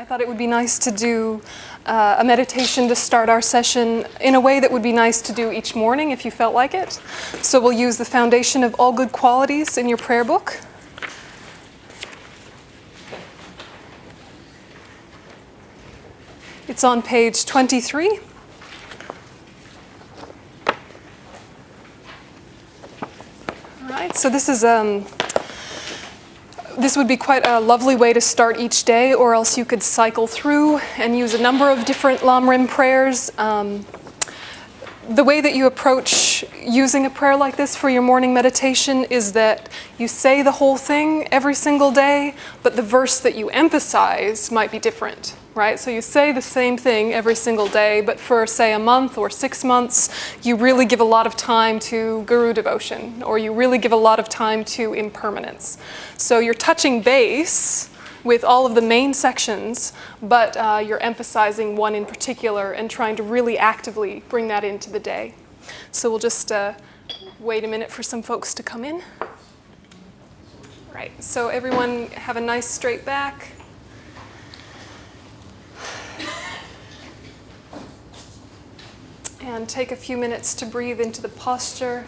I thought it would be nice to do a meditation to start our session in a way that would be nice to do each morning if you felt like it. So we'll use the foundation of all good qualities in your prayer book. It's on page 23. All right, so this would be quite a lovely way to start each day, or else you could cycle through and use a number of different Lam Rim prayers. The way that you approach using a prayer like this for your morning meditation is that you say the whole thing every single day, but the verse that you emphasize might be different, right? So you say the same thing every single day, but for, say, a month or 6 months, you really give a lot of time to guru devotion, or you really give a lot of time to impermanence. So you're touching base with all of the main sections, but you're emphasizing one in particular and trying to really actively bring that into the day. So we'll just wait a minute for some folks to come in. Right, so everyone have a nice straight back. And take a few minutes to breathe into the posture,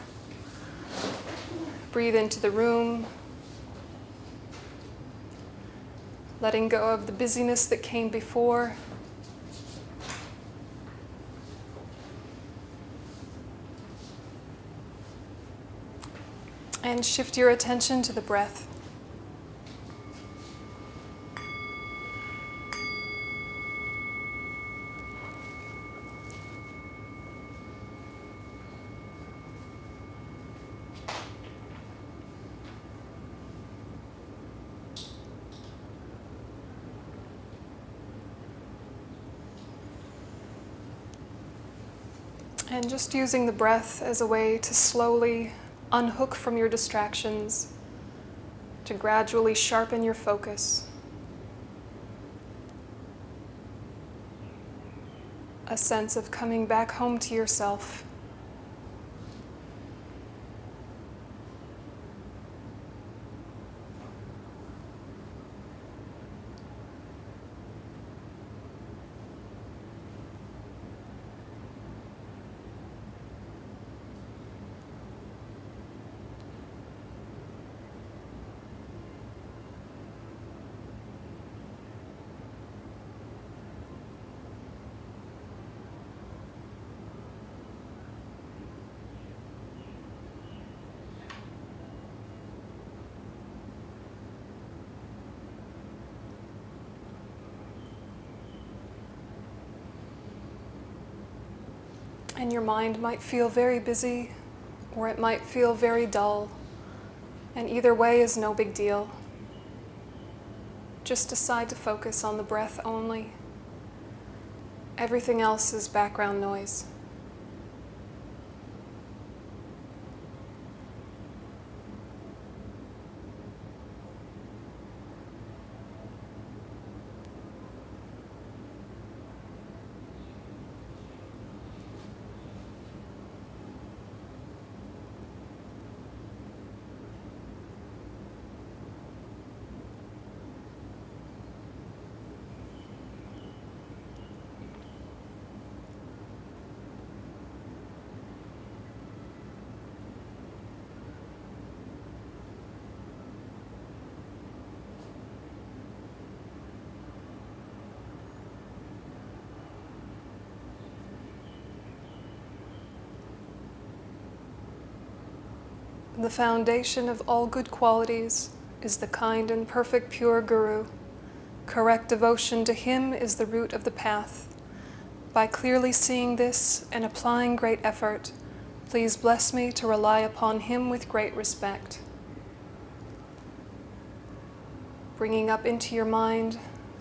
breathe into the room, letting go of the busyness that came before. And shift your attention to the breath. And just using the breath as a way to slowly unhook from your distractions, to gradually sharpen your focus. A sense of coming back home to yourself. And your mind might feel very busy, or it might feel very dull. And either way is no big deal. Just decide to focus on the breath only. Everything else is background noise. The foundation of all good qualities is the kind and perfect pure Guru. Correct devotion to him is the root of the path. By clearly seeing this and applying great effort, please bless me to rely upon him with great respect. Bringing up into your mind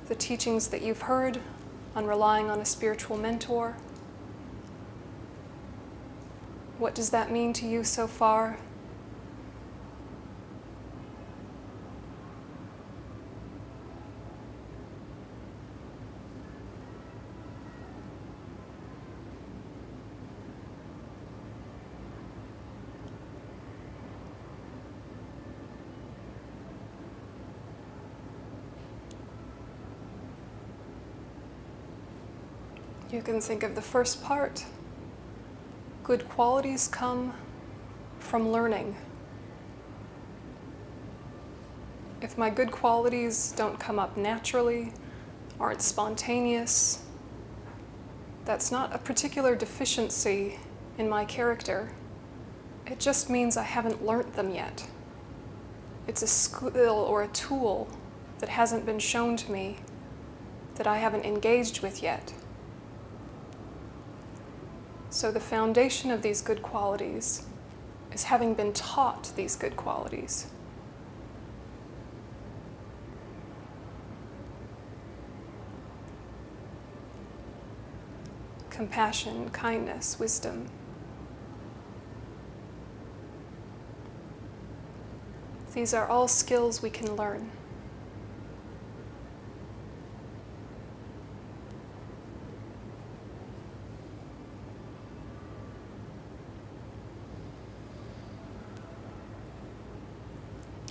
the teachings that you've heard on relying on a spiritual mentor. What does that mean to you so far? You can think of the first part. Good qualities come from learning. If my good qualities don't come up naturally, aren't spontaneous, that's not a particular deficiency in my character. It just means I haven't learnt them yet. It's a skill or a tool that hasn't been shown to me, that I haven't engaged with yet. So the foundation of these good qualities is having been taught these good qualities. Compassion, kindness, wisdom. These are all skills we can learn.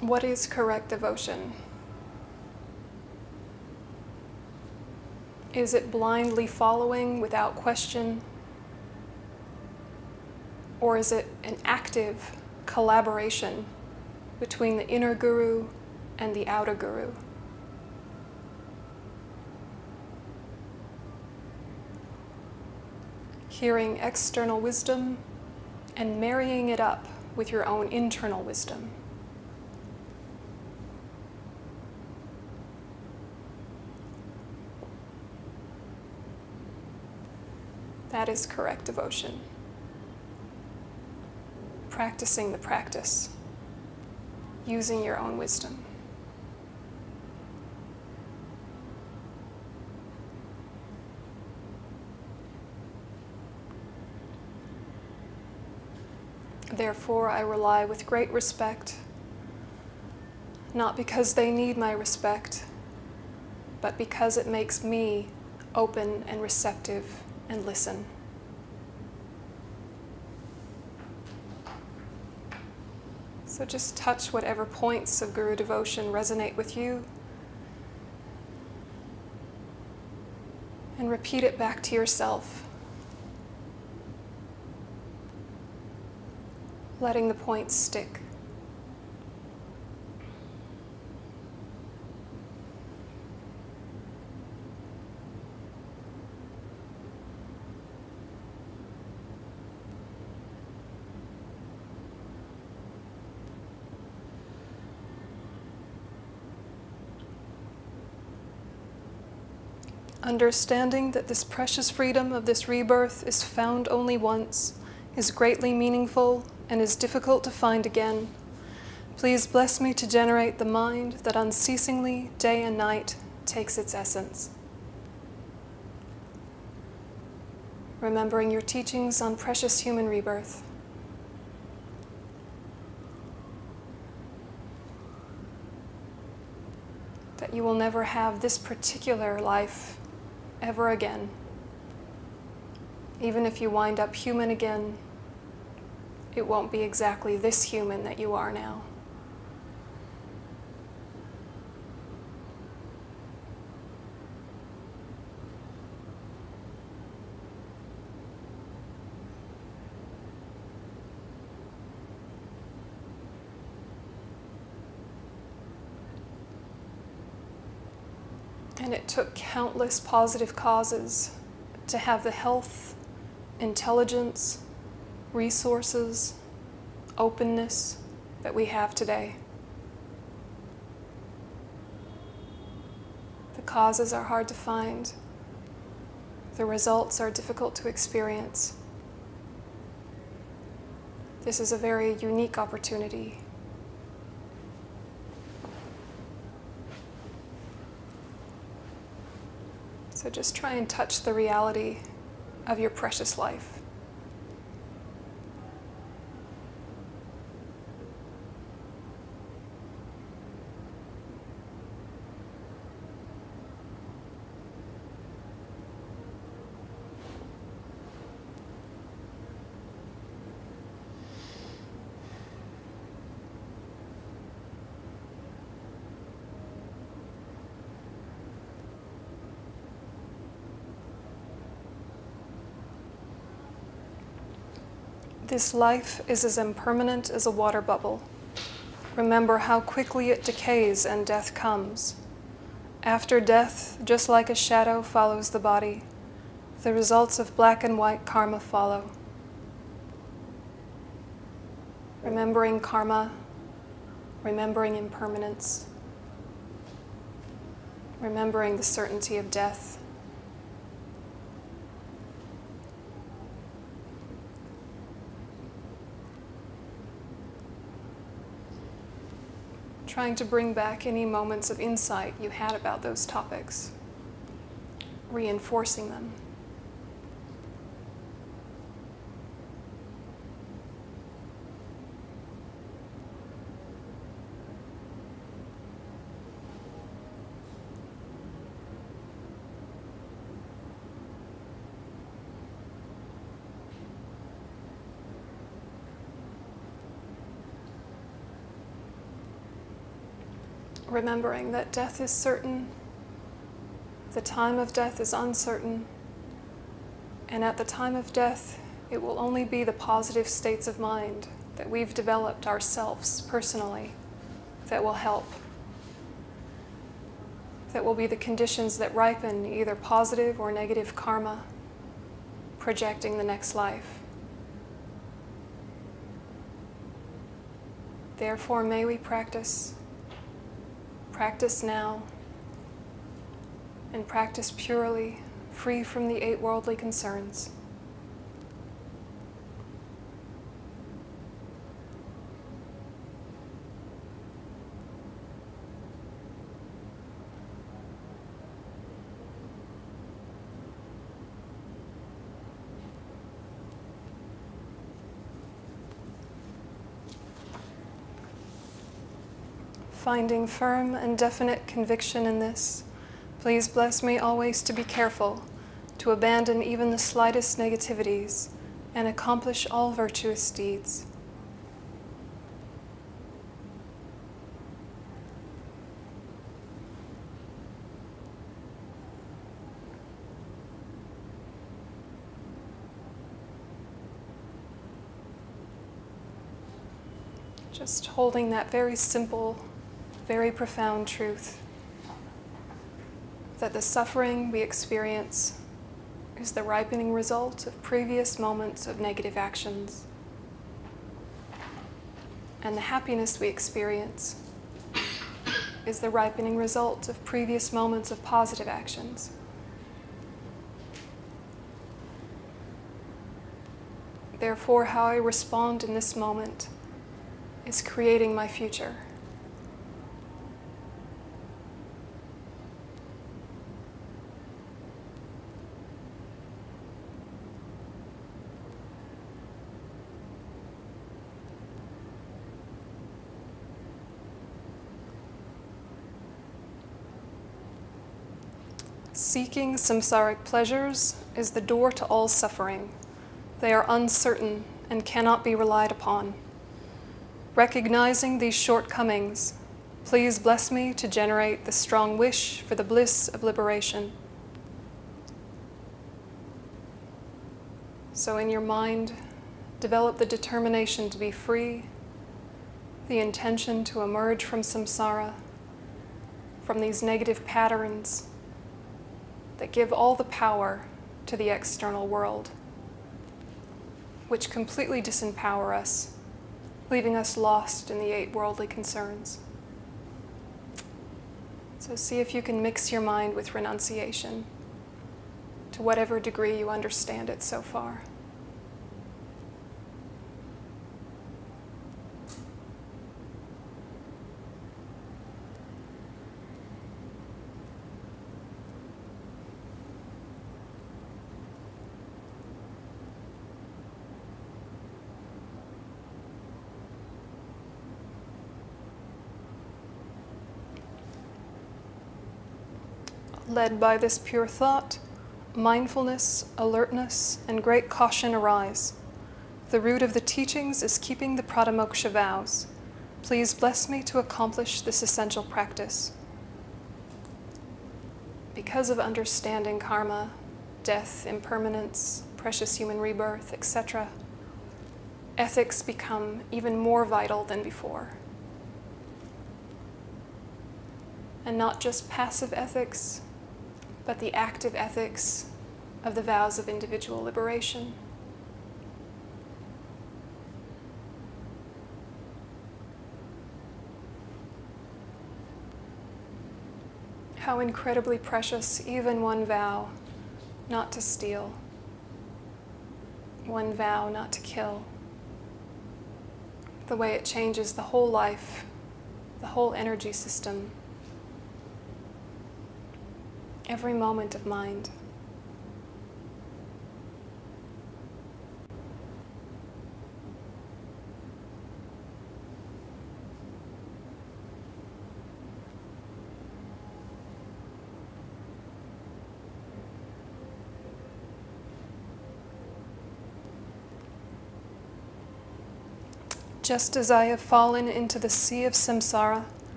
What is correct devotion? Is it blindly following without question? Or is it an active collaboration between the inner guru and the outer guru? Hearing external wisdom and marrying it up with your own internal wisdom. That is correct devotion. Practicing the practice, using your own wisdom. Therefore, I rely with great respect, not because they need my respect, but because it makes me open and receptive and listen. So just touch whatever points of Guru devotion resonate with you and repeat it back to yourself, letting the points stick. Understanding that this precious freedom of this rebirth is found only once, is greatly meaningful, and is difficult to find again. Please bless me to generate the mind that unceasingly, day and night, takes its essence. Remembering your teachings on precious human rebirth. That you will never have this particular life ever again. Even if you wind up human again, it won't be exactly this human that you are now. And it took countless positive causes to have the health, intelligence, resources, openness that we have today. The causes are hard to find. The results are difficult to experience. This is a very unique opportunity. So just try and touch the reality of your precious life. This life is as impermanent as a water bubble. Remember how quickly it decays and death comes. After death, just like a shadow follows the body, the results of black and white karma follow. Remembering karma, remembering impermanence, remembering the certainty of death. Trying to bring back any moments of insight you had about those topics, reinforcing them. Remembering that death is certain, the time of death is uncertain, and at the time of death, it will only be the positive states of mind that we've developed ourselves personally that will help, that will be the conditions that ripen either positive or negative karma, projecting the next life. Therefore, may we practice now, and practice purely, free from the 8 worldly concerns. Finding firm and definite conviction in this, please bless me always to be careful, to abandon even the slightest negativities, and accomplish all virtuous deeds. Just holding that very simple, very profound truth that the suffering we experience is the ripening result of previous moments of negative actions, and the happiness we experience is the ripening result of previous moments of positive actions. Therefore, how I respond in this moment is creating my future. Seeking samsaric pleasures is the door to all suffering. They are uncertain and cannot be relied upon. Recognizing these shortcomings, please bless me to generate the strong wish for the bliss of liberation. So in your mind, develop the determination to be free, the intention to emerge from samsara, from these negative patterns that give all the power to the external world, which completely disempower us, leaving us lost in the 8 worldly concerns. So see if you can mix your mind with renunciation to whatever degree you understand it so far. Led by this pure thought, mindfulness, alertness, and great caution arise. The root of the teachings is keeping the Pratamoksha vows. Please bless me to accomplish this essential practice. Because of understanding karma, death, impermanence, precious human rebirth, etc., ethics become even more vital than before. And not just passive ethics, but the active ethics of the vows of individual liberation. How incredibly precious even one vow not to steal, one vow not to kill, the way it changes the whole life, the whole energy system, every moment of mind. Just as I have fallen into the sea of samsara,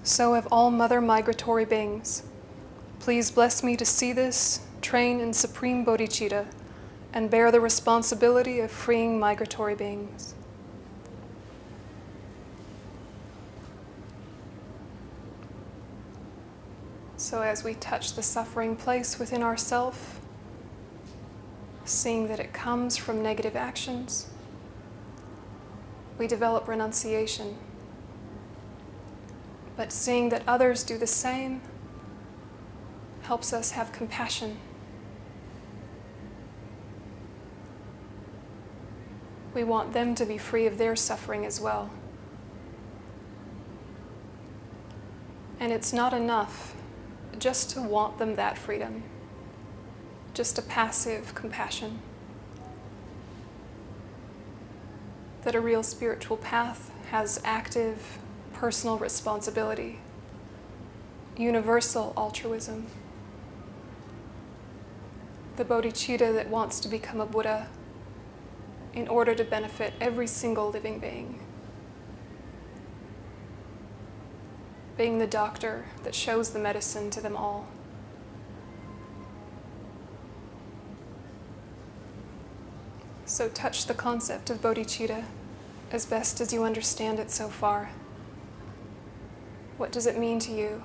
so have all mother migratory beings. Please bless me to see this, train in supreme bodhichitta, and bear the responsibility of freeing migratory beings. So as we touch the suffering place within ourself, seeing that it comes from negative actions, we develop renunciation. But seeing that others do the same helps us have compassion. We want them to be free of their suffering as well. And it's not enough just to want them that freedom, just a passive compassion. That a real spiritual path has active, personal responsibility, universal altruism. The bodhichitta that wants to become a Buddha in order to benefit every single living being. Being the doctor that shows the medicine to them all. So touch the concept of bodhicitta as best as you understand it so far. What does it mean to you?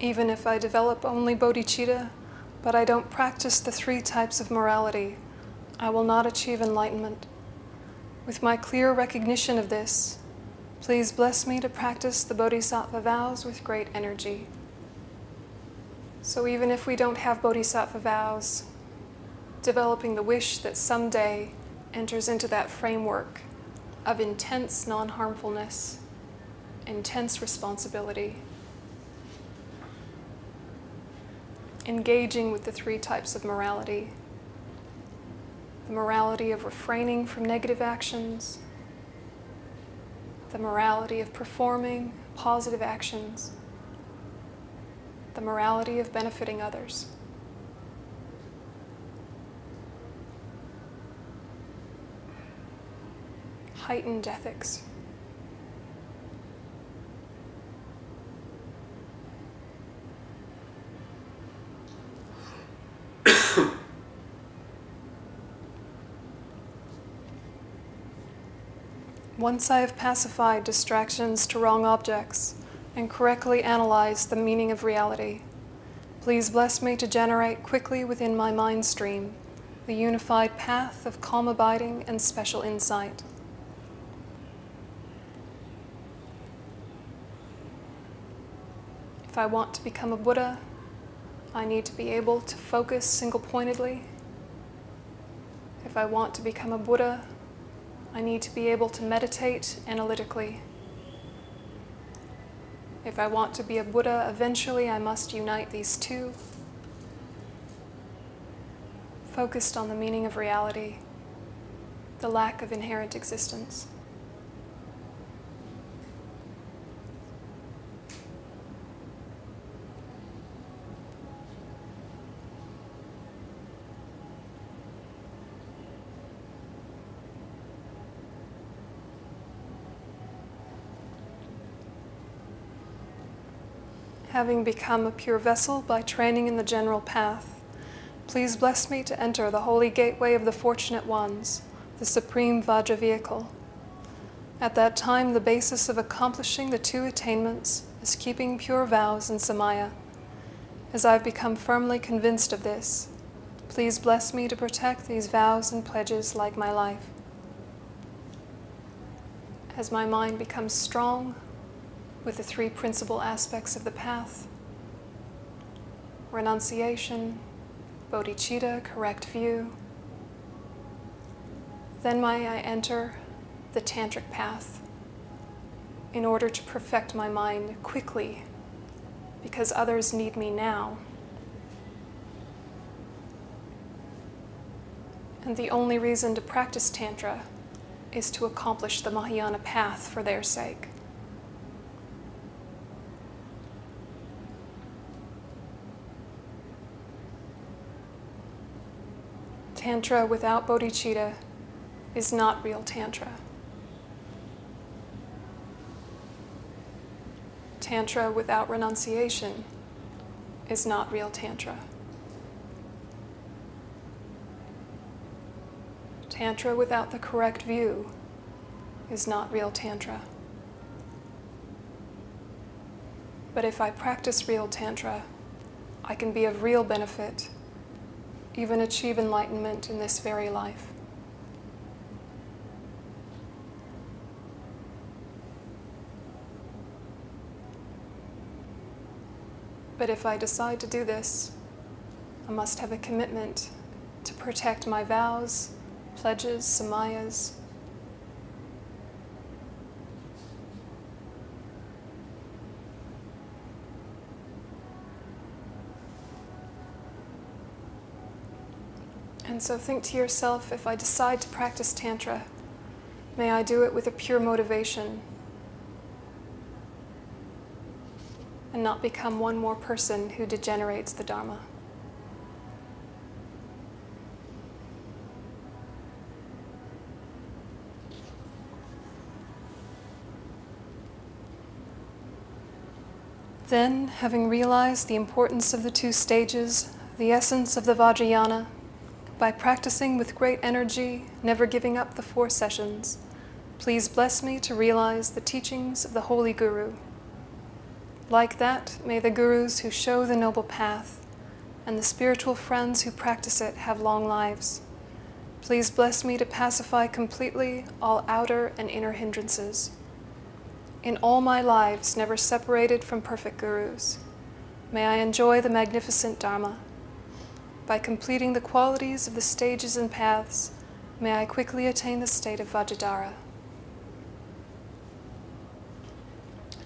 Even if I develop only bodhicitta, but I don't practice the 3 types of morality, I will not achieve enlightenment. With my clear recognition of this, please bless me to practice the bodhisattva vows with great energy. So even if we don't have bodhisattva vows, developing the wish that someday enters into that framework of intense non-harmfulness, intense responsibility, engaging with the 3 types of morality. The morality of refraining from negative actions, the morality of performing positive actions, the morality of benefiting others. Heightened ethics. Once I have pacified distractions to wrong objects and correctly analyzed the meaning of reality, please bless me to generate quickly within my mind stream the unified path of calm abiding and special insight. If I want to become a Buddha, I need to be able to focus single-pointedly. If I want to become a Buddha, I need to be able to meditate analytically. If I want to be a Buddha, eventually I must unite these 2. Focused on the meaning of reality, the lack of inherent existence. having become a pure vessel by training in the general path, please bless me to enter the holy gateway of the fortunate ones, the supreme Vajra vehicle. At that time, the basis of accomplishing the two attainments is keeping pure vows in Samaya. As I've become firmly convinced of this, please bless me to protect these vows and pledges like my life. As my mind becomes strong with the three principal aspects of the path, renunciation, bodhicitta, correct view, then may I enter the tantric path in order to perfect my mind quickly, because others need me now. And the only reason to practice Tantra is to accomplish the Mahayana path for their sake. Tantra without bodhicitta is not real Tantra. Tantra without renunciation is not real Tantra. Tantra without the correct view is not real Tantra. But if I practice real Tantra, I can be of real benefit, even achieve enlightenment in this very life. But if I decide to do this, I must have a commitment to protect my vows, pledges, samayas. And so think to yourself, if I decide to practice Tantra, may I do it with a pure motivation and not become one more person who degenerates the Dharma. Then, having realized the importance of the two stages, the essence of the Vajrayana, by practicing with great energy, never giving up the 4 sessions, please bless me to realize the teachings of the Holy Guru. Like that, may the Gurus who show the noble path and the spiritual friends who practice it have long lives. Please bless me to pacify completely all outer and inner hindrances. In all my lives, never separated from perfect Gurus, may I enjoy the magnificent Dharma. By completing the qualities of the stages and paths, may I quickly attain the state of Vajradhara.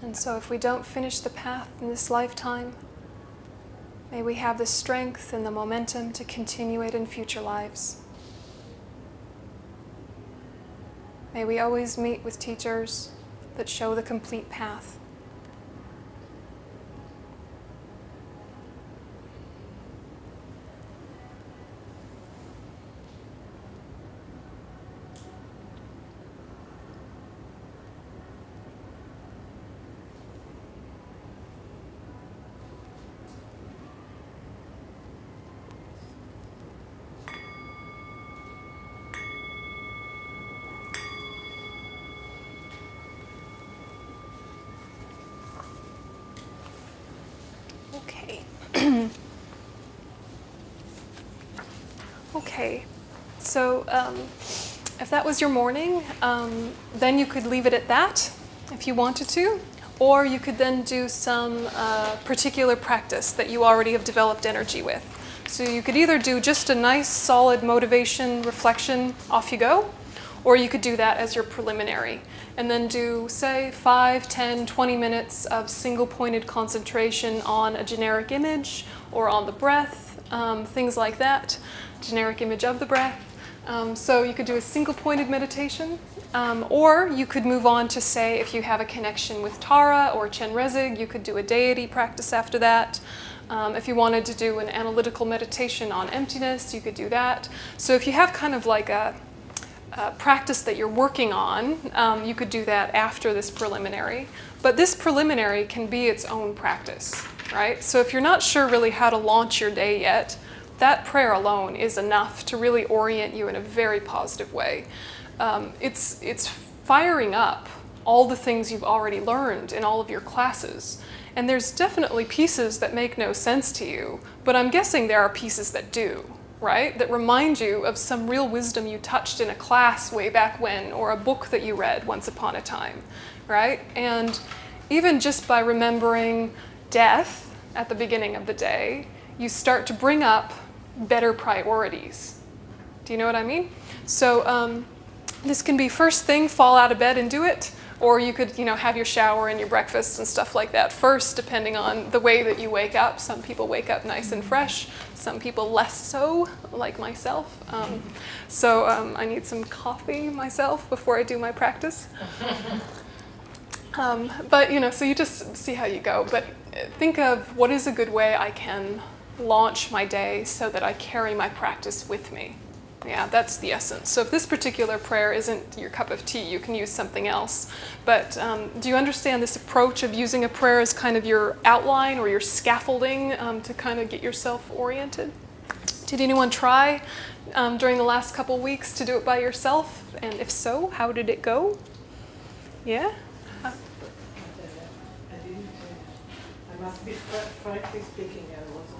And so if we don't finish the path in this lifetime, may we have the strength and the momentum to continue it in future lives. May we always meet with teachers that show the complete path. Okay, so if that was your morning, then you could leave it at that if you wanted to, or you could then do some particular practice that you already have developed energy with. So you could either do just a nice solid motivation reflection, off you go, or you could do that as your preliminary and then do, say, 5, 10, 20 minutes of single-pointed concentration on a generic image or on the breath, things like that, generic image of the breath. So you could do a single-pointed meditation, or you could move on to, say, if you have a connection with Tara or Chenrezig, you could do a deity practice after that. If you wanted to do an analytical meditation on emptiness, you could do that. So if you have kind of like a practice that you're working on, you could do that after this preliminary. But this preliminary can be its own practice. right? So if you're not sure really how to launch your day yet, that prayer alone is enough to really orient you in a very positive way. It's firing up all the things you've already learned in all of your classes. And there's definitely pieces that make no sense to you, but I'm guessing there are pieces that do, right? That remind you of some real wisdom you touched in a class way back when, or a book that you read once upon a time, right? And even just by remembering death at the beginning of the day, you start to bring up better priorities. Do you know what I mean? So this can be first thing, fall out of bed and do it, or you could, have your shower and your breakfast and stuff like that first, depending on the way that you wake up. Some people wake up nice and fresh, some people less so, like myself. So I need some coffee myself before I do my practice. But, so you just see how you go. But think of what is a good way I can launch my day so that I carry my practice with me. Yeah, that's the essence. So if this particular prayer isn't your cup of tea, you can use something else. But do you understand this approach of using a prayer as kind of your outline or your scaffolding to kind of get yourself oriented? Did anyone try during the last couple weeks to do it by yourself? And if so, how did it go? Yeah? I must be frankly speaking, I wasn't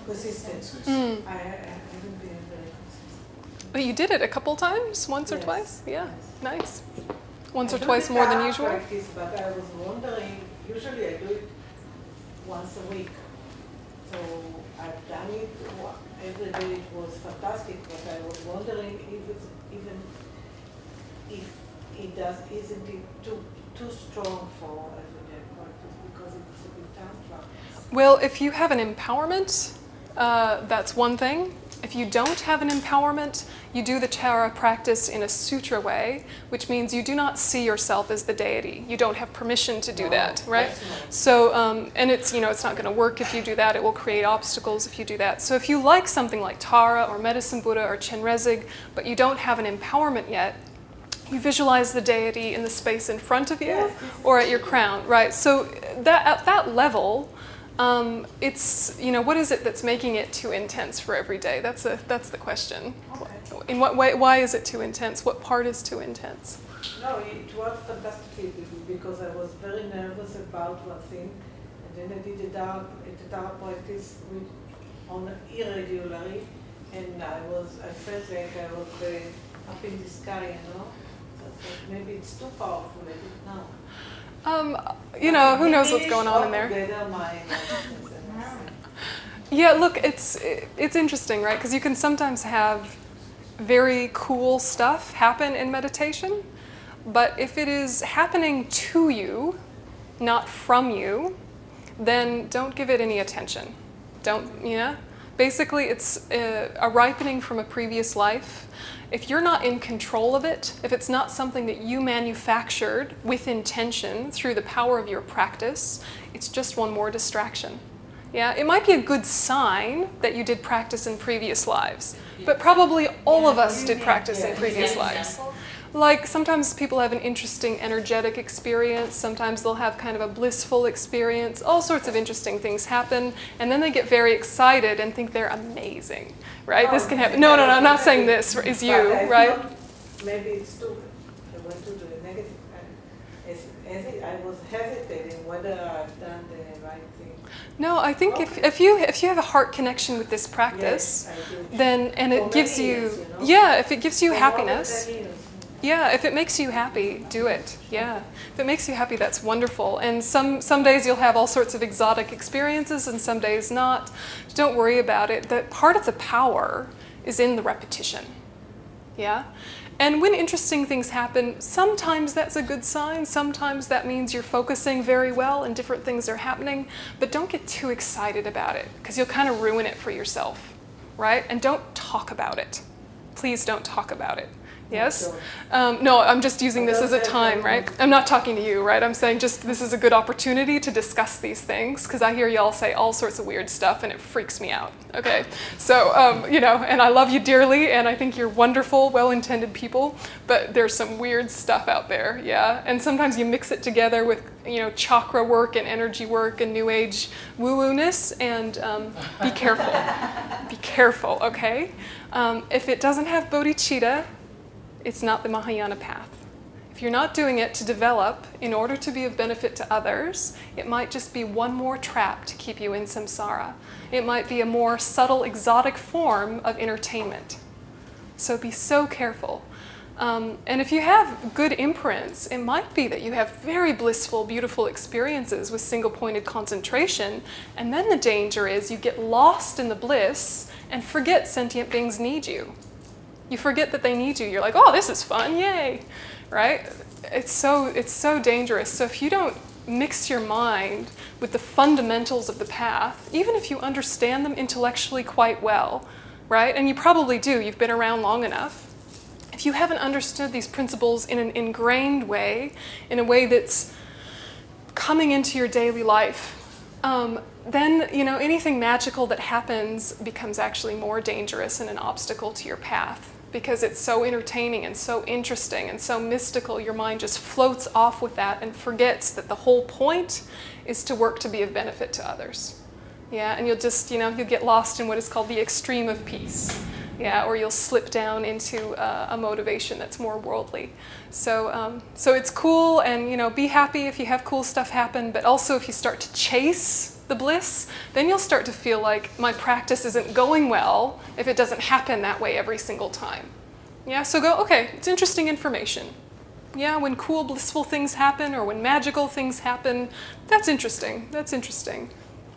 consistent. I haven't been very consistent. But you did it a couple times, once or Yes. twice? Yeah, Yes. nice. Once I or do twice the more than Tara usual? practice, but I was wondering, usually I do it once a week. So I've done it every day. It was fantastic, but I was wondering if it's isn't it too strong for everyday practice, because it's a bit tantra. Well, if you have an empowerment, that's one thing. If you don't have an empowerment, you do the Tara practice in a sutra way, which means you do not see yourself as the deity. You don't have permission to do that, right? So, and it's, it's not going to work if you do that. It will create obstacles if you do that. So if you like something like Tara or Medicine Buddha or Chenrezig, but you don't have an empowerment yet, you visualize the deity in the space in front of you or at your crown, right? So that at that level, it's, what is it that's making it too intense for every day? That's the question. Okay. In what way, why is it too intense? What part is too intense? No, it worked fantastically because I was very nervous about one thing, and then I did the Tara practice irregularly, and I felt like I was up in the sky, So maybe it's too powerful, I don't know. Who knows what's going on in there? Yeah, look, it's interesting, right? Because you can sometimes have very cool stuff happen in meditation, but if it is happening to you, not from you, then don't give it any attention. Basically, it's a ripening from a previous life. If you're not in control of it, if it's not something that you manufactured with intention through the power of your practice, it's just one more distraction. Yeah, it might be a good sign that you did practice in previous lives, but probably all of us did practice in previous lives. Like sometimes people have an interesting energetic experience, sometimes they'll have kind of a blissful experience, all sorts of interesting things happen, and then they get very excited and think they're amazing, right? This can happen. No, I'm not saying this is you, right? Maybe it's too, I went to the negative. I was hesitating whether I've done the right thing. No, I think if you have a heart connection with this practice, then, and it gives you, if it gives you happiness, if it makes you happy, do it. Yeah, if it makes you happy, that's wonderful. And some days you'll have all sorts of exotic experiences, and some days not. Don't worry about it. That part of the power is in the repetition. Yeah. And when interesting things happen, sometimes that's a good sign. Sometimes that means you're focusing very well and different things are happening. But don't get too excited about it, because you'll kind of ruin it for yourself, right? And don't talk about it. Please don't talk about it. Yes? No, I'm just using this as a time, right? I'm not talking to you, right? I'm saying just this is a good opportunity to discuss these things, because I hear y'all say all sorts of weird stuff and it freaks me out, okay? So, you know, and I love you dearly and I think you're wonderful, well-intended people, but there's some weird stuff out there, yeah? And sometimes you mix it together with, you know, chakra work and energy work and New Age woo-woo-ness, and be careful. Be careful, okay? If it doesn't have bodhicitta, it's not the Mahayana path. If you're not doing it to develop in order to be of benefit to others, it might just be one more trap to keep you in samsara. It might be a more subtle, exotic form of entertainment. So be so careful. And if you have good imprints, it might be that you have very blissful, beautiful experiences with single-pointed concentration, and then the danger is you get lost in the bliss and forget sentient beings need you. You forget that they need you. You're like, oh, this is fun, yay, right? It's so dangerous. So if you don't mix your mind with the fundamentals of the path, even if you understand them intellectually quite well, right? And you probably do, you've been around long enough. If you haven't understood these principles in an ingrained way, in a way that's coming into your daily life, then, you know, anything magical that happens becomes actually more dangerous and an obstacle to your path, because it's so entertaining and so interesting and so mystical. Your mind just floats off with that and forgets that the whole point is to work to be of benefit to others. Yeah, and you'll just, you know, you'll get lost in what is called the extreme of peace. Yeah, or you'll slip down into a motivation that's more worldly. So, so it's cool, and, you know, be happy if you have cool stuff happen, but also if you start to chase the bliss, then you'll start to feel like my practice isn't going well if it doesn't happen that way every single time. Yeah, so go, okay, it's interesting information. Yeah, when cool, blissful things happen or when magical things happen, that's interesting, that's interesting.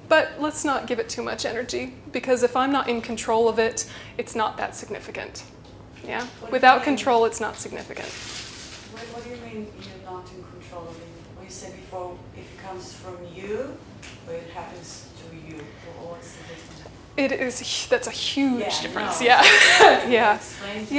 But let's not give it too much energy, because if I'm not in control of it, it's not that significant. Yeah, without control, it's not significant. What do you mean you're not in control of it? When you said before, if it comes from you, or it happens to you, or what's the difference? It is, that's a huge difference, no. yeah. Yeah, Explain to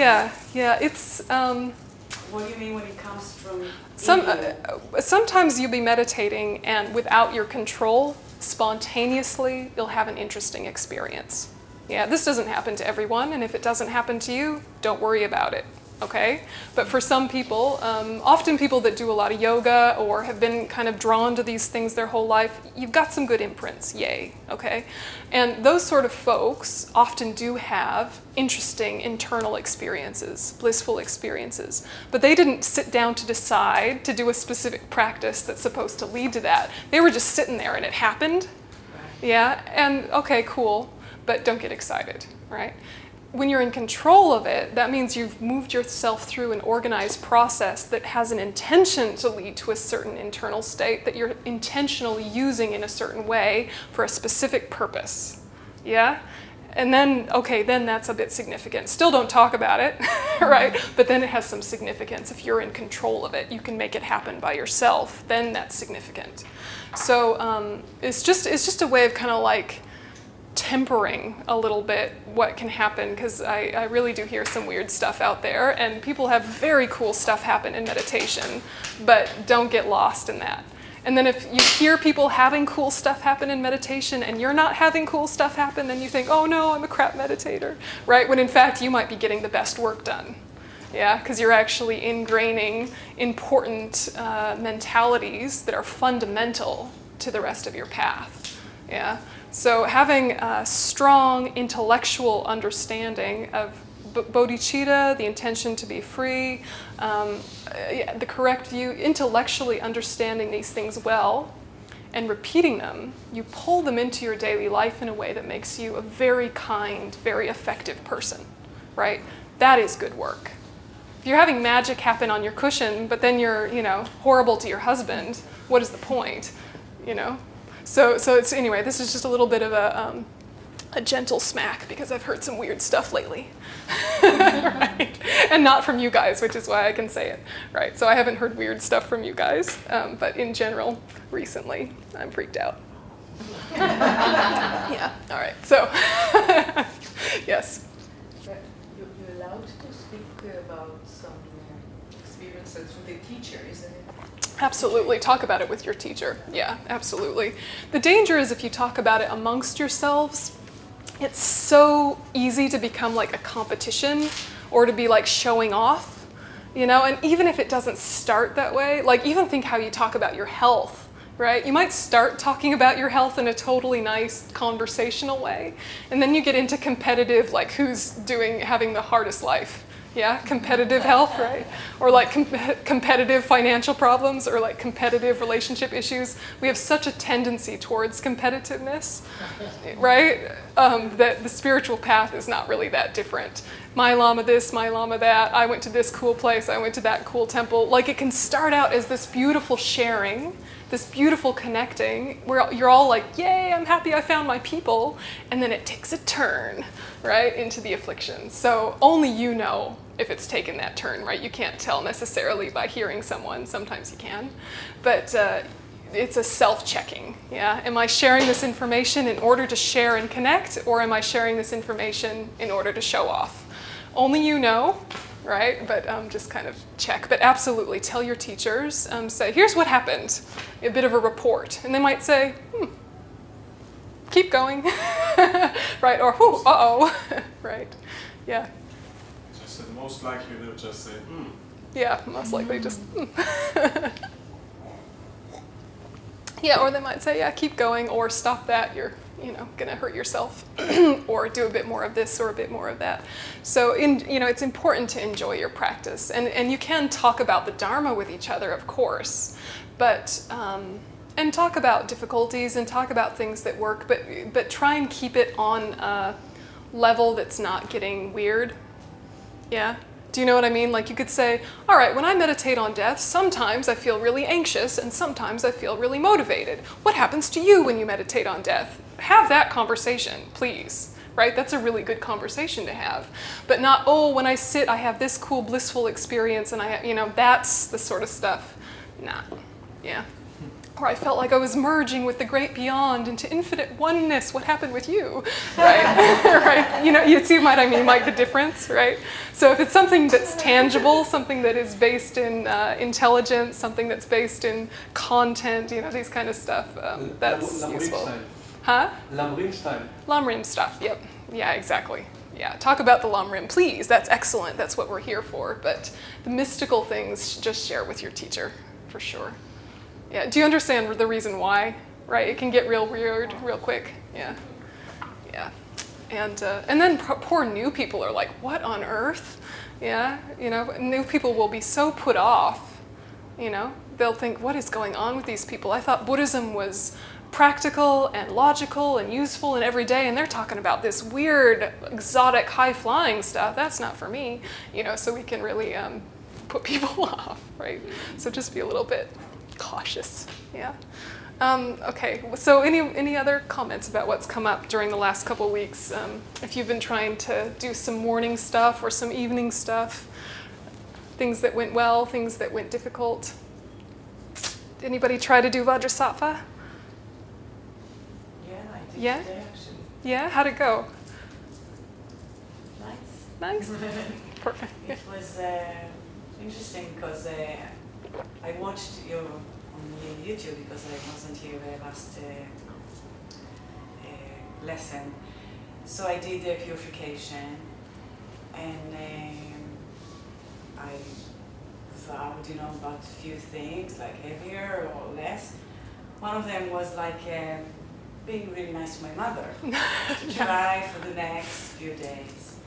yeah, it's... what do you mean when it comes from sometimes you'll be meditating and without your control, spontaneously, you'll have an interesting experience. Yeah, this doesn't happen to everyone, and if it doesn't happen to you, don't worry about it, okay? But for some people, often people that do a lot of yoga or have been kind of drawn to these things their whole life, you've got some good imprints, yay, okay? And those sort of folks often do have interesting internal experiences, blissful experiences, but they didn't sit down to decide to do a specific practice that's supposed to lead to that. They were just sitting there and it happened, yeah, and okay, cool, but don't get excited, right? When you're in control of it, that means you've moved yourself through an organized process that has an intention to lead to a certain internal state that you're intentionally using in a certain way for a specific purpose. Yeah? And then, okay, then that's a bit significant. Still don't talk about it, right? But then it has some significance. If you're in control of it, you can make it happen by yourself, then that's significant. So it's just a way of kind of like tempering a little bit what can happen, because I really do hear some weird stuff out there, and people have very cool stuff happen in meditation, but don't get lost in that. And then if you hear people having cool stuff happen in meditation and you're not having cool stuff happen, then you think, oh no, I'm a crap meditator, right? When in fact you might be getting the best work done. Yeah, because you're actually ingraining important mentalities that are fundamental to the rest of your path. Yeah. So having a strong intellectual understanding of bodhicitta, the intention to be free, the correct view, intellectually understanding these things well and repeating them, you pull them into your daily life in a way that makes you a very kind, very effective person, right? That is good work. If you're having magic happen on your cushion, but then you're, you know, horrible to your husband, what is the point, you know? So it's, anyway, this is just a little bit of a gentle smack, because I've heard some weird stuff lately, right? And not from you guys, which is why I can say it, right? So I haven't heard weird stuff from you guys, but in general, recently, I'm freaked out. Yeah, all right, so, yes. But you're allowed to speak about some experiences with a teacher, isn't it? Absolutely. Talk about it with your teacher. Yeah, absolutely. The danger is if you talk about it amongst yourselves, it's so easy to become like a competition or to be like showing off, you know, and even if it doesn't start that way, like even think how you talk about your health, right? You might start talking about your health in a totally nice conversational way, and then you get into competitive, like who's having the hardest life. Yeah, competitive health, right? Or like competitive financial problems or like competitive relationship issues. We have such a tendency towards competitiveness, right? That the spiritual path is not really that different. My Lama this, my Lama that, I went to this cool place, I went to that cool temple. Like it can start out as this beautiful sharing, this beautiful connecting, where you're all like, yay, I'm happy I found my people. And then it takes a turn, right, into the affliction. So only you know if it's taken that turn, right? You can't tell necessarily by hearing someone. Sometimes you can. But it's a self-checking, yeah? Am I sharing this information in order to share and connect, or am I sharing this information in order to show off? Only you know, right? But just kind of check. But absolutely, tell your teachers, say, here's what happened, a bit of a report. And they might say, keep going, right? Or, uh-oh, right? Yeah. Just said, most likely they'll just say, Yeah, most likely just, Yeah, or they might say, yeah, keep going, or stop that, you're gonna hurt yourself, or do a bit more of this or a bit more of that. So, it's important to enjoy your practice, and you can talk about the Dharma with each other, of course, but and talk about difficulties and talk about things that work, but try and keep it on a level that's not getting weird. Yeah. Do you know what I mean? Like you could say, all right, when I meditate on death, sometimes I feel really anxious and sometimes I feel really motivated. What happens to you when you meditate on death? Have that conversation, please, right? That's a really good conversation to have. But not, when I sit, I have this cool blissful experience and that's the sort of stuff. Nah, yeah. Or I felt like I was merging with the great beyond into infinite oneness. What happened with you, right? Right? You see what I mean, like the difference, right? So if it's something that's tangible, something that is based in intelligence, something that's based in content, these kind of stuff, that's useful. Huh? Lamrim style. Lamrim stuff, yep. Yeah, exactly. Yeah, talk about the Lamrim, please. That's excellent. That's what we're here for. But the mystical things, just share with your teacher, for sure. Yeah, do you understand the reason why? Right, it can get real weird real quick. Yeah, yeah, and then poor new people are like, what on earth? Yeah, new people will be so put off. They'll think, what is going on with these people? I thought Buddhism was practical and logical and useful and everyday, and they're talking about this weird, exotic, high-flying stuff. That's not for me. So we can really put people off, right? So just be a little bit cautious, yeah. Okay, so any other comments about what's come up during the last couple of weeks? If you've been trying to do some morning stuff or some evening stuff, things that went well, things that went difficult. Did anybody try to do Vajrasattva? Yeah, I did Yeah? today actually. Yeah, how'd it go? Nice. Nice? Perfect. It was interesting because I watched you on YouTube because I wasn't here the last lesson. So I did the purification and I vowed, about a few things, like heavier or less. One of them was like being really nice to my mother, to try for the next few days.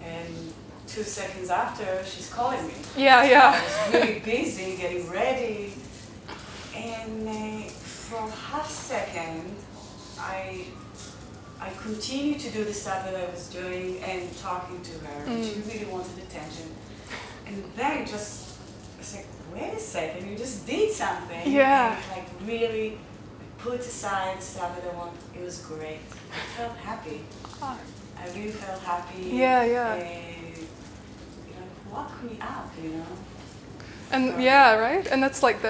And 2 seconds after, she's calling me. Yeah. I was really busy getting ready. And for half a second, I continued to do the stuff that I was doing and talking to her. She really wanted attention. And then I was like, wait a second, you just did something. Yeah. And really put aside the stuff that I want. It was great. I felt happy. Oh. I really felt happy. Yeah. And, woke me up, And yeah, right? And that's like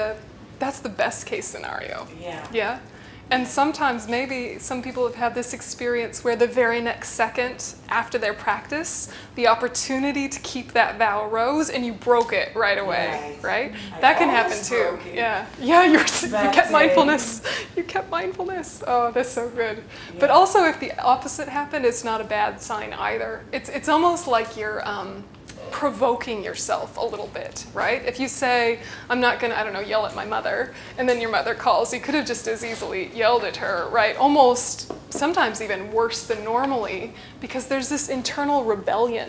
that's the best case scenario. Yeah. Yeah. And sometimes maybe some people have had this experience where the very next second after their practice, the opportunity to keep that vow arose and you broke it right away, right? That can happen too. broke it. Yeah, you That kept day. mindfulness. You kept mindfulness. Oh, that's so good. But also if the opposite happened, it's not a bad sign either. It's almost like you're provoking yourself a little bit, right? If you say, I'm not gonna, I don't know, yell at my mother, and then your mother calls, you could have just as easily yelled at her, right? Almost, sometimes even worse than normally, because there's this internal rebellion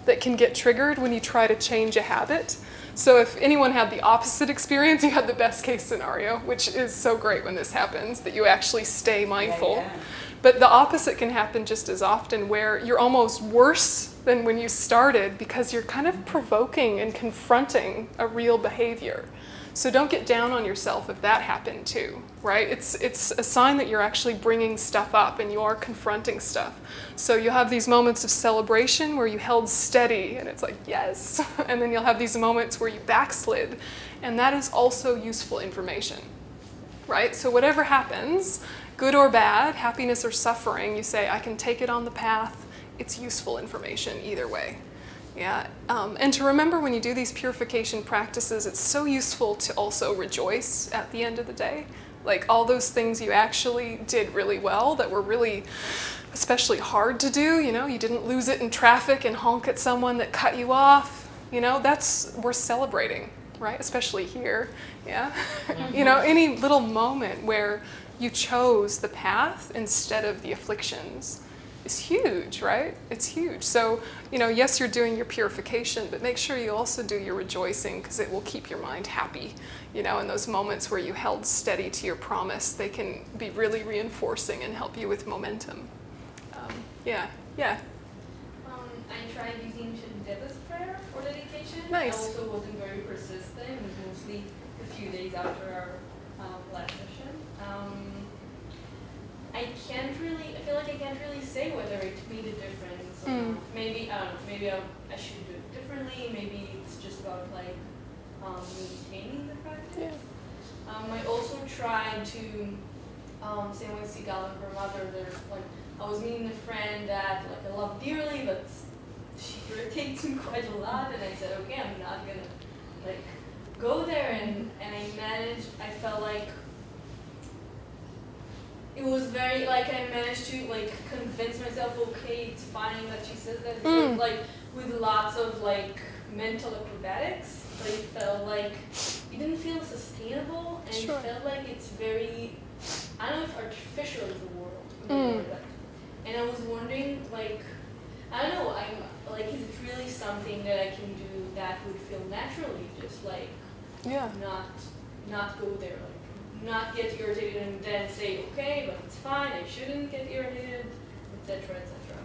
that can get triggered when you try to change a habit. So if anyone had the opposite experience, you had the best case scenario, which is so great when this happens, that you actually stay mindful. Yeah. But the opposite can happen just as often, where you're almost worse than when you started because you're kind of provoking and confronting a real behavior. So don't get down on yourself if that happened too, right? It's a sign that you're actually bringing stuff up and you are confronting stuff. So you'll have these moments of celebration where you held steady and it's like, yes. And then you'll have these moments where you backslid. And that is also useful information, right? So whatever happens, good or bad, happiness or suffering, you say, I can take it on the path. It's useful information either way. Yeah, and to remember when you do these purification practices, it's so useful to also rejoice at the end of the day. Like all those things you actually did really well that were really especially hard to do, you know, you didn't lose it in traffic and honk at someone that cut you off, you know, that's worth celebrating, right? Especially here, yeah. You know, any little moment where you chose the path instead of the afflictions is huge, right? It's huge. So, you know, yes, you're doing your purification, but make sure you also do your rejoicing because it will keep your mind happy. You know, in those moments where you held steady to your promise, they can be really reinforcing and help you with momentum. Yeah. I tried using Shantideva's prayer for dedication. Nice. I also wasn't very persistent. It was mostly a few days after our last session. I feel like I can't really say whether it made a difference or not. Maybe, I don't know, maybe I should do it differently. Maybe it's just about like maintaining the practice. Yeah. I also tried to, same with Sigal and her mother, there's like, I was meeting a friend that like I love dearly, but she irritates me quite a lot, and I said, okay, I'm not gonna like go there, and I felt like it was very, like I managed to like convince myself, okay, it's fine that she says that, but, like with lots of like mental acrobatics, but it felt like it didn't feel sustainable, and Sure. it felt like it's very, I don't know if artificial is the word, and I was wondering, like, I don't know, I'm like, is it really something that I can do that would feel naturally, just like Yeah. not go there, like not get irritated and then say, okay, but it's fine, I shouldn't get irritated, etc., etc.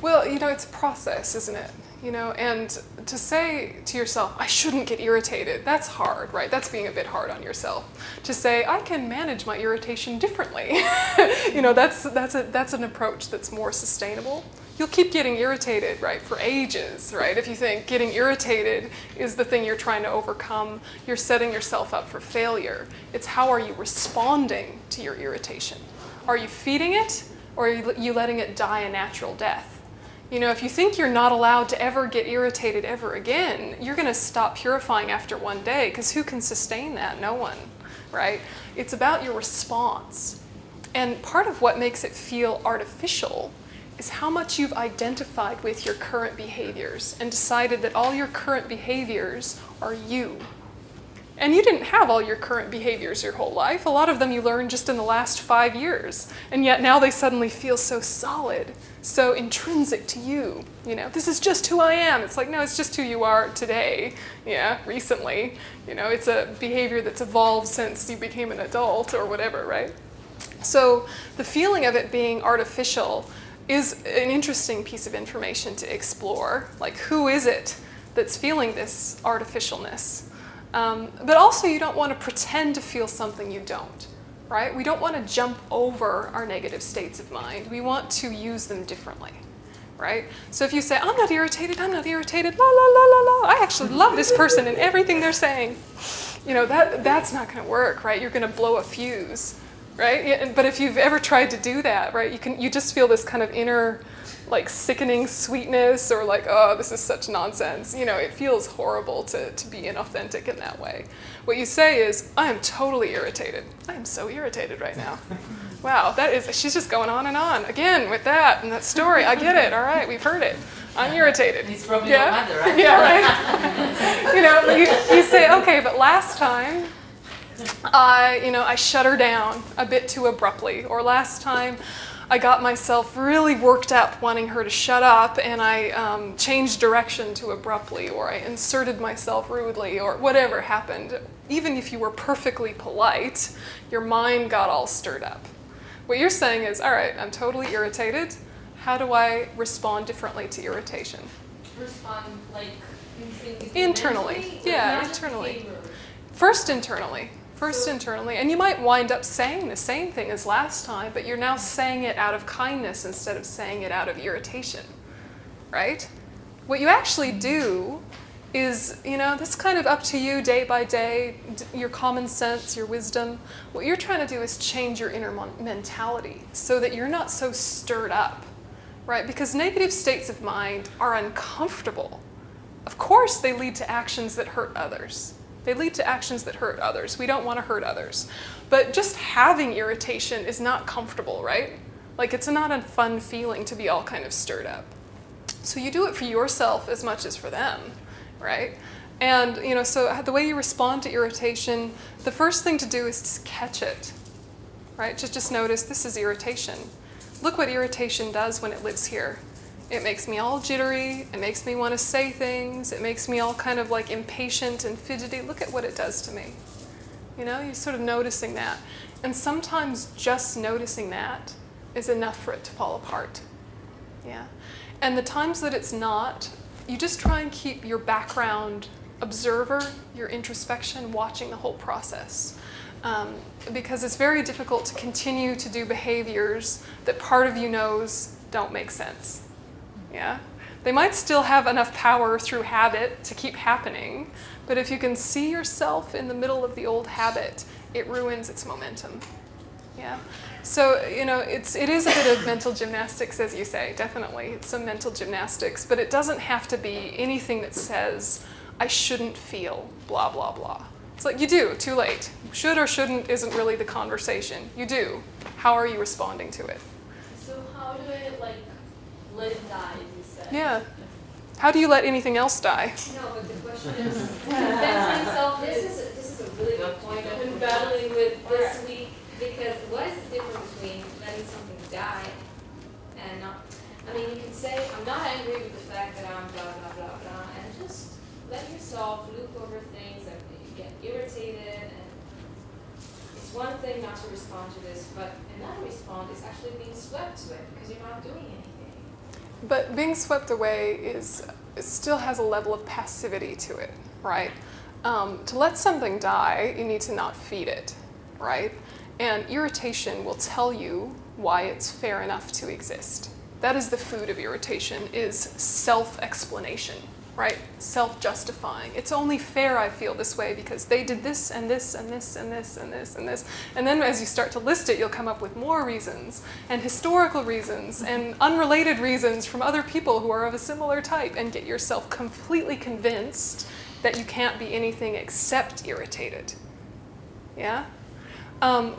Well, you know, it's a process, isn't it? You know, and to say to yourself, I shouldn't get irritated, that's hard, right? That's being a bit hard on yourself. To say, I can manage my irritation differently, you know, that's an approach that's more sustainable. You'll keep getting irritated, right, for ages, right? If you think getting irritated is the thing you're trying to overcome, you're setting yourself up for failure. It's how are you responding to your irritation? Are you feeding it, or are you letting it die a natural death? You know, if you think you're not allowed to ever get irritated ever again, you're going to stop purifying after one day, because who can sustain that? No one, right? It's about your response. And part of what makes it feel artificial is how much you've identified with your current behaviors and decided that all your current behaviors are you. And you didn't have all your current behaviors your whole life. A lot of them you learned just in the last 5 years. And yet now they suddenly feel so solid, so intrinsic to you. You know, this is just who I am. It's like, no, it's just who you are today, yeah, recently. You know, it's a behavior that's evolved since you became an adult or whatever, right? So the feeling of it being artificial is an interesting piece of information to explore. Like, who is it that's feeling this artificialness? But also, you don't want to pretend to feel something you don't, right? We don't want to jump over our negative states of mind. We want to use them differently, right? So if you say, I'm not irritated, la, la, la, la, I actually love this person and everything they're saying, you know, that's not going to work, right? You're going to blow a fuse. right? Yeah, but if you've ever tried to do that, right, you just feel this kind of inner, like, sickening sweetness, or like, oh, this is such nonsense. You know, it feels horrible to be inauthentic in that way. What you say is, I am totally irritated. I am so irritated right now. Wow, she's just going on and on again with that and that story. I get it. All right, we've heard it. I'm irritated. It's probably your mother, right? Yeah, right. You know, you say, okay, but last time I shut her down a bit too abruptly, or last time I got myself really worked up wanting her to shut up, and I changed direction too abruptly, or I inserted myself rudely, or whatever happened. Even if you were perfectly polite, your mind got all stirred up. What you're saying is, all right, I'm totally irritated. How do I respond differently to irritation? Respond like Internally. mentally, Yeah, not just internally. behaviorally. First internally. And you might wind up saying the same thing as last time, but you're now saying it out of kindness instead of saying it out of irritation, right? What you actually do is, that's kind of up to you day by day, your common sense, your wisdom. What you're trying to do is change your inner mentality so that you're not so stirred up, right? Because negative states of mind are uncomfortable. Of course, they lead to actions that hurt others. We don't want to hurt others. But just having irritation is not comfortable, right? Like, it's not a fun feeling to be all kind of stirred up. So you do it for yourself as much as for them, right? And, so the way you respond to irritation, the first thing to do is to catch it, right? Just notice, this is irritation. Look what irritation does when it lives here. It makes me all jittery, it makes me want to say things, it makes me all kind of like impatient and fidgety. Look at what it does to me. You're sort of noticing that. And sometimes just noticing that is enough for it to fall apart. Yeah. And the times that it's not, you just try and keep your background observer, your introspection, watching the whole process. Because it's very difficult to continue to do behaviors that part of you knows don't make sense. Yeah? They might still have enough power through habit to keep happening, but if you can see yourself in the middle of the old habit, it ruins its momentum. Yeah? So, it is a bit of mental gymnastics, as you say, definitely. It's some mental gymnastics, but it doesn't have to be anything that says, I shouldn't feel blah, blah, blah. It's like, you do, too late. Should or shouldn't isn't really the conversation. You do. How are you responding to it? So how do I let it die, as you said? Yeah. How do you let anything else die? No, but the question is, convince myself. This is a really good point. I've been battling with this week, because what is the difference between letting something die and not? I mean, you can say, I'm not angry with the fact that I'm blah blah blah blah, and just let yourself loop over things and you get irritated. And it's one thing not to respond to this, but another response is actually being swept to it because you're not doing anything. But being swept away it still has a level of passivity to it, right? To let something die, you need to not feed it, right? And irritation will tell you why it's fair enough to exist. That is the food of irritation, is self-explanation, right? Self-justifying. It's only fair I feel this way because they did this and this and this and this and this and this. And then as you start to list it, you'll come up with more reasons and historical reasons and unrelated reasons from other people who are of a similar type, and get yourself completely convinced that you can't be anything except irritated. Yeah?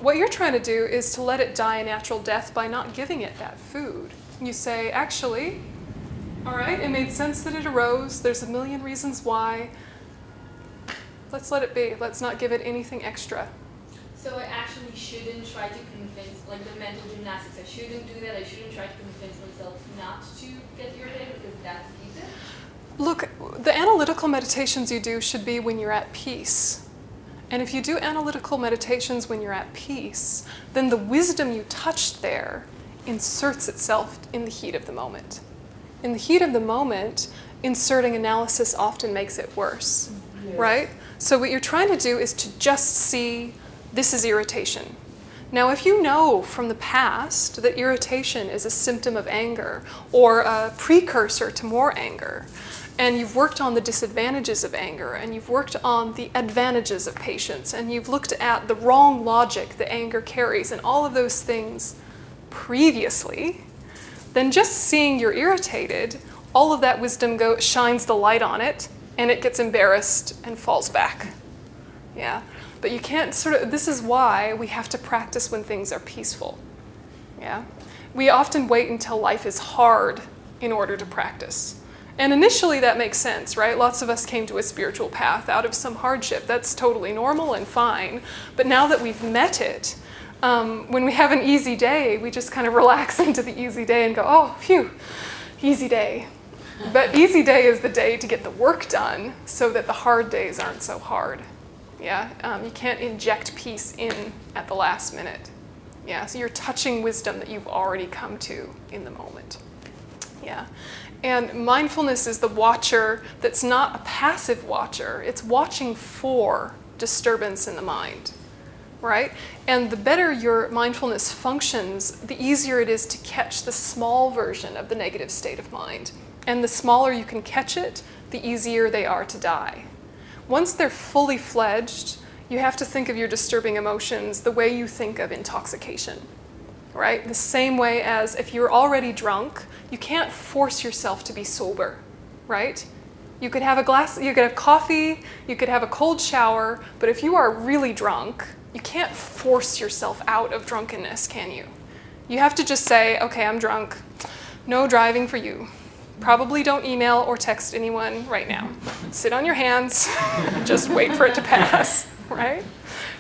What you're trying to do is to let it die a natural death by not giving it that food. You say, actually, all right, it made sense that it arose. There's a million reasons why. Let's let it be. Let's not give it anything extra. So I actually shouldn't try to convince, like the mental gymnastics, I shouldn't do that. I shouldn't try to convince myself not to get irritated because that's easy. Look, the analytical meditations you do should be when you're at peace. And if you do analytical meditations when you're at peace, then the wisdom you touched there inserts itself in the heat of the moment. In the heat of the moment, inserting analysis often makes it worse, right? So what you're trying to do is to just see, this is irritation. Now, if you know from the past that irritation is a symptom of anger or a precursor to more anger, and you've worked on the disadvantages of anger, and you've worked on the advantages of patience, and you've looked at the wrong logic that anger carries, and all of those things previously, then just seeing you're irritated, all of that wisdom shines the light on it, and it gets embarrassed and falls back. Yeah, but you can't this is why we have to practice when things are peaceful. Yeah, we often wait until life is hard in order to practice. And initially that makes sense, right? Lots of us came to a spiritual path out of some hardship. That's totally normal and fine. But now that we've met it, when we have an easy day, we just kind of relax into the easy day and go, oh, phew, easy day. But easy day is the day to get the work done so that the hard days aren't so hard. Yeah, you can't inject peace in at the last minute. Yeah, so you're touching wisdom that you've already come to in the moment. Yeah. And mindfulness is the watcher that's not a passive watcher. It's watching for disturbance in the mind, right? And the better your mindfulness functions, the easier it is to catch the small version of the negative state of mind. And the smaller you can catch it, the easier they are to die. Once they're fully fledged, you have to think of your disturbing emotions the way you think of intoxication. Right? The same way as if you're already drunk, you can't force yourself to be sober, right? You could have you could have coffee, you could have a cold shower, but if you are really drunk, you can't force yourself out of drunkenness, can you? You have to just say, okay, I'm drunk, no driving for you. Probably don't email or text anyone right now. Sit on your hands, just wait for it to pass, right?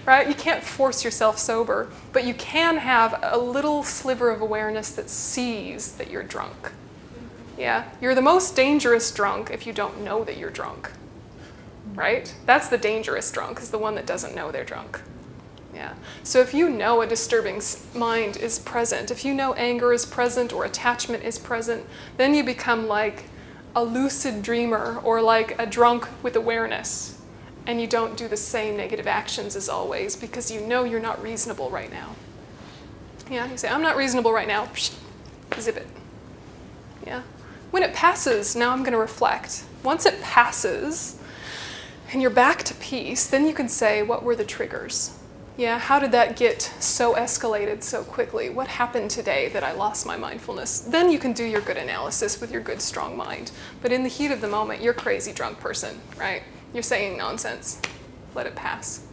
Right? You can't force yourself sober, but you can have a little sliver of awareness that sees that you're drunk. Yeah? You're the most dangerous drunk if you don't know that you're drunk. Right? That's the dangerous drunk, is the one that doesn't know they're drunk. Yeah. So if you know a disturbing mind is present, if you know anger is present or attachment is present, then you become like a lucid dreamer or like a drunk with awareness. And you don't do the same negative actions as always because you know you're not reasonable right now. Yeah, you say, I'm not reasonable right now. Psh, zip it. Yeah. When it passes, now I'm going to reflect. Once it passes and you're back to peace, then you can say, what were the triggers? Yeah, how did that get so escalated so quickly? What happened today that I lost my mindfulness? Then you can do your good analysis with your good, strong mind. But in the heat of the moment, you're a crazy drunk person, right? You're saying nonsense. Let it pass.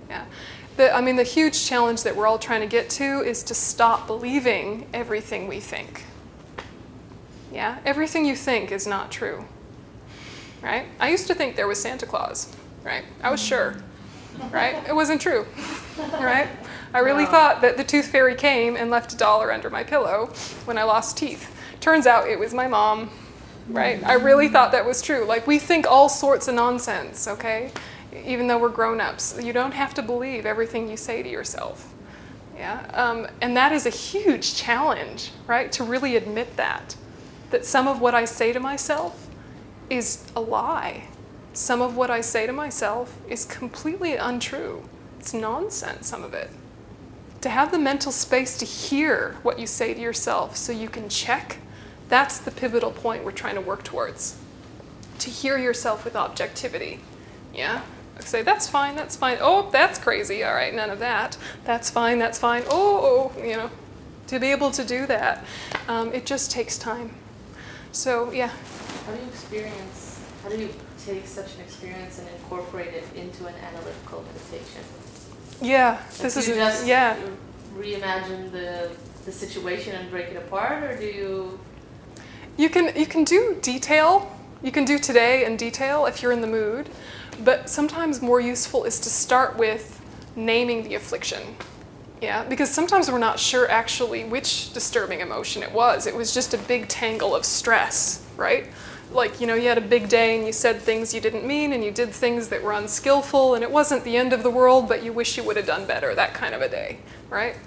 Yeah. The huge challenge that we're all trying to get to is to stop believing everything we think. Yeah? Everything you think is not true. Right? I used to think there was Santa Claus. Right? I was sure. Right? It wasn't true. Right? I really thought that the tooth fairy came and left $1 under my pillow when I lost teeth. Turns out it was my mom. Right? I really thought that was true. Like, we think all sorts of nonsense, okay? Even though we're grown-ups. You don't have to believe everything you say to yourself. Yeah? And that is a huge challenge, right? To really admit that some of what I say to myself is a lie. Some of what I say to myself is completely untrue. It's nonsense, some of it. To have the mental space to hear what you say to yourself so you can check, that's the pivotal point we're trying to work towards. To hear yourself with objectivity. Yeah? Say, that's fine, that's fine. Oh, that's crazy. All right, none of that. That's fine, that's fine. Oh, to be able to do that, it just takes time. So, yeah. How do you take such an experience and incorporate it into an analytical meditation? Yeah, Do you just reimagine the situation and break it apart, or do you? You can do detail. You can do today in detail if you're in the mood, but sometimes more useful is to start with naming the affliction. Yeah, because sometimes we're not sure actually which disturbing emotion it was. It was just a big tangle of stress, right? Like, you had a big day and you said things you didn't mean and you did things that were unskillful and it wasn't the end of the world, but you wish you would have done better, that kind of a day, right?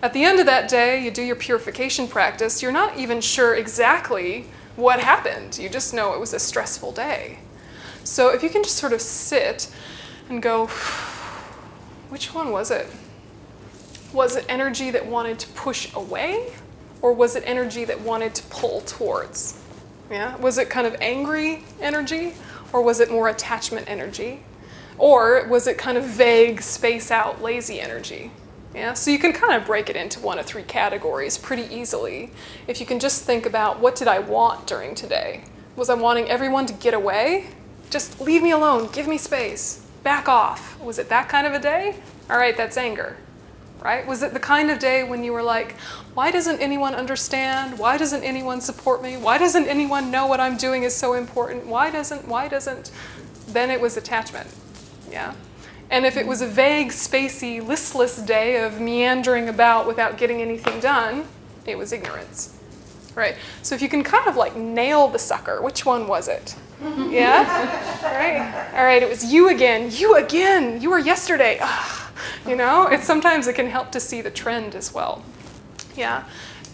At the end of that day, you do your purification practice. You're not even sure exactly what happened. You just know it was a stressful day. So if you can just sort of sit and go, which one was it? Was it energy that wanted to push away, or was it energy that wanted to pull towards? Yeah? Was it kind of angry energy, or was it more attachment energy? Or was it kind of vague, space out, lazy energy? Yeah? So you can kind of break it into one of three categories pretty easily. If you can just think about, what did I want during today? Was I wanting everyone to get away? Just leave me alone, give me space, back off. Was it that kind of a day? All right, that's anger. Right? Was it the kind of day when you were like, why doesn't anyone understand? Why doesn't anyone support me? Why doesn't anyone know what I'm doing is so important? Why doesn't? Then it was attachment. Yeah? And if it was a vague, spacey, listless day of meandering about without getting anything done, it was ignorance. Right? So if you can kind of like nail the sucker, which one was it? Yeah? Right? All right, it was you again. You again. You were yesterday. Ugh. You know, sometimes it can help to see the trend as well. Yeah.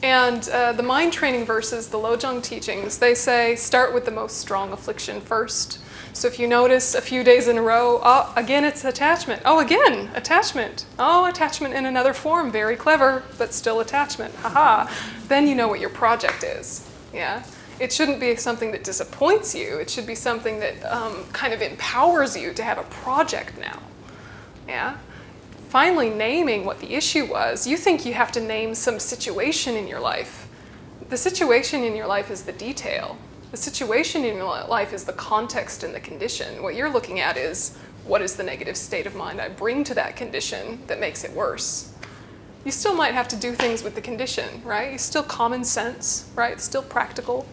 And the mind training verses, the Lozang teachings, they say start with the most strong affliction first. So if you notice a few days in a row, oh, again it's attachment. Oh, again, attachment. Oh, attachment in another form. Very clever, but still attachment. Haha. Then you know what your project is. Yeah. It shouldn't be something that disappoints you. It should be something that kind of empowers you to have a project now. Yeah. Finally naming what the issue was. You think you have to name some situation in your life. The situation in your life is the detail. The situation in your life is the context and the condition. What you're looking at is, what is the negative state of mind I bring to that condition that makes it worse? You still might have to do things with the condition, right? It's still common sense, right? It's still practical.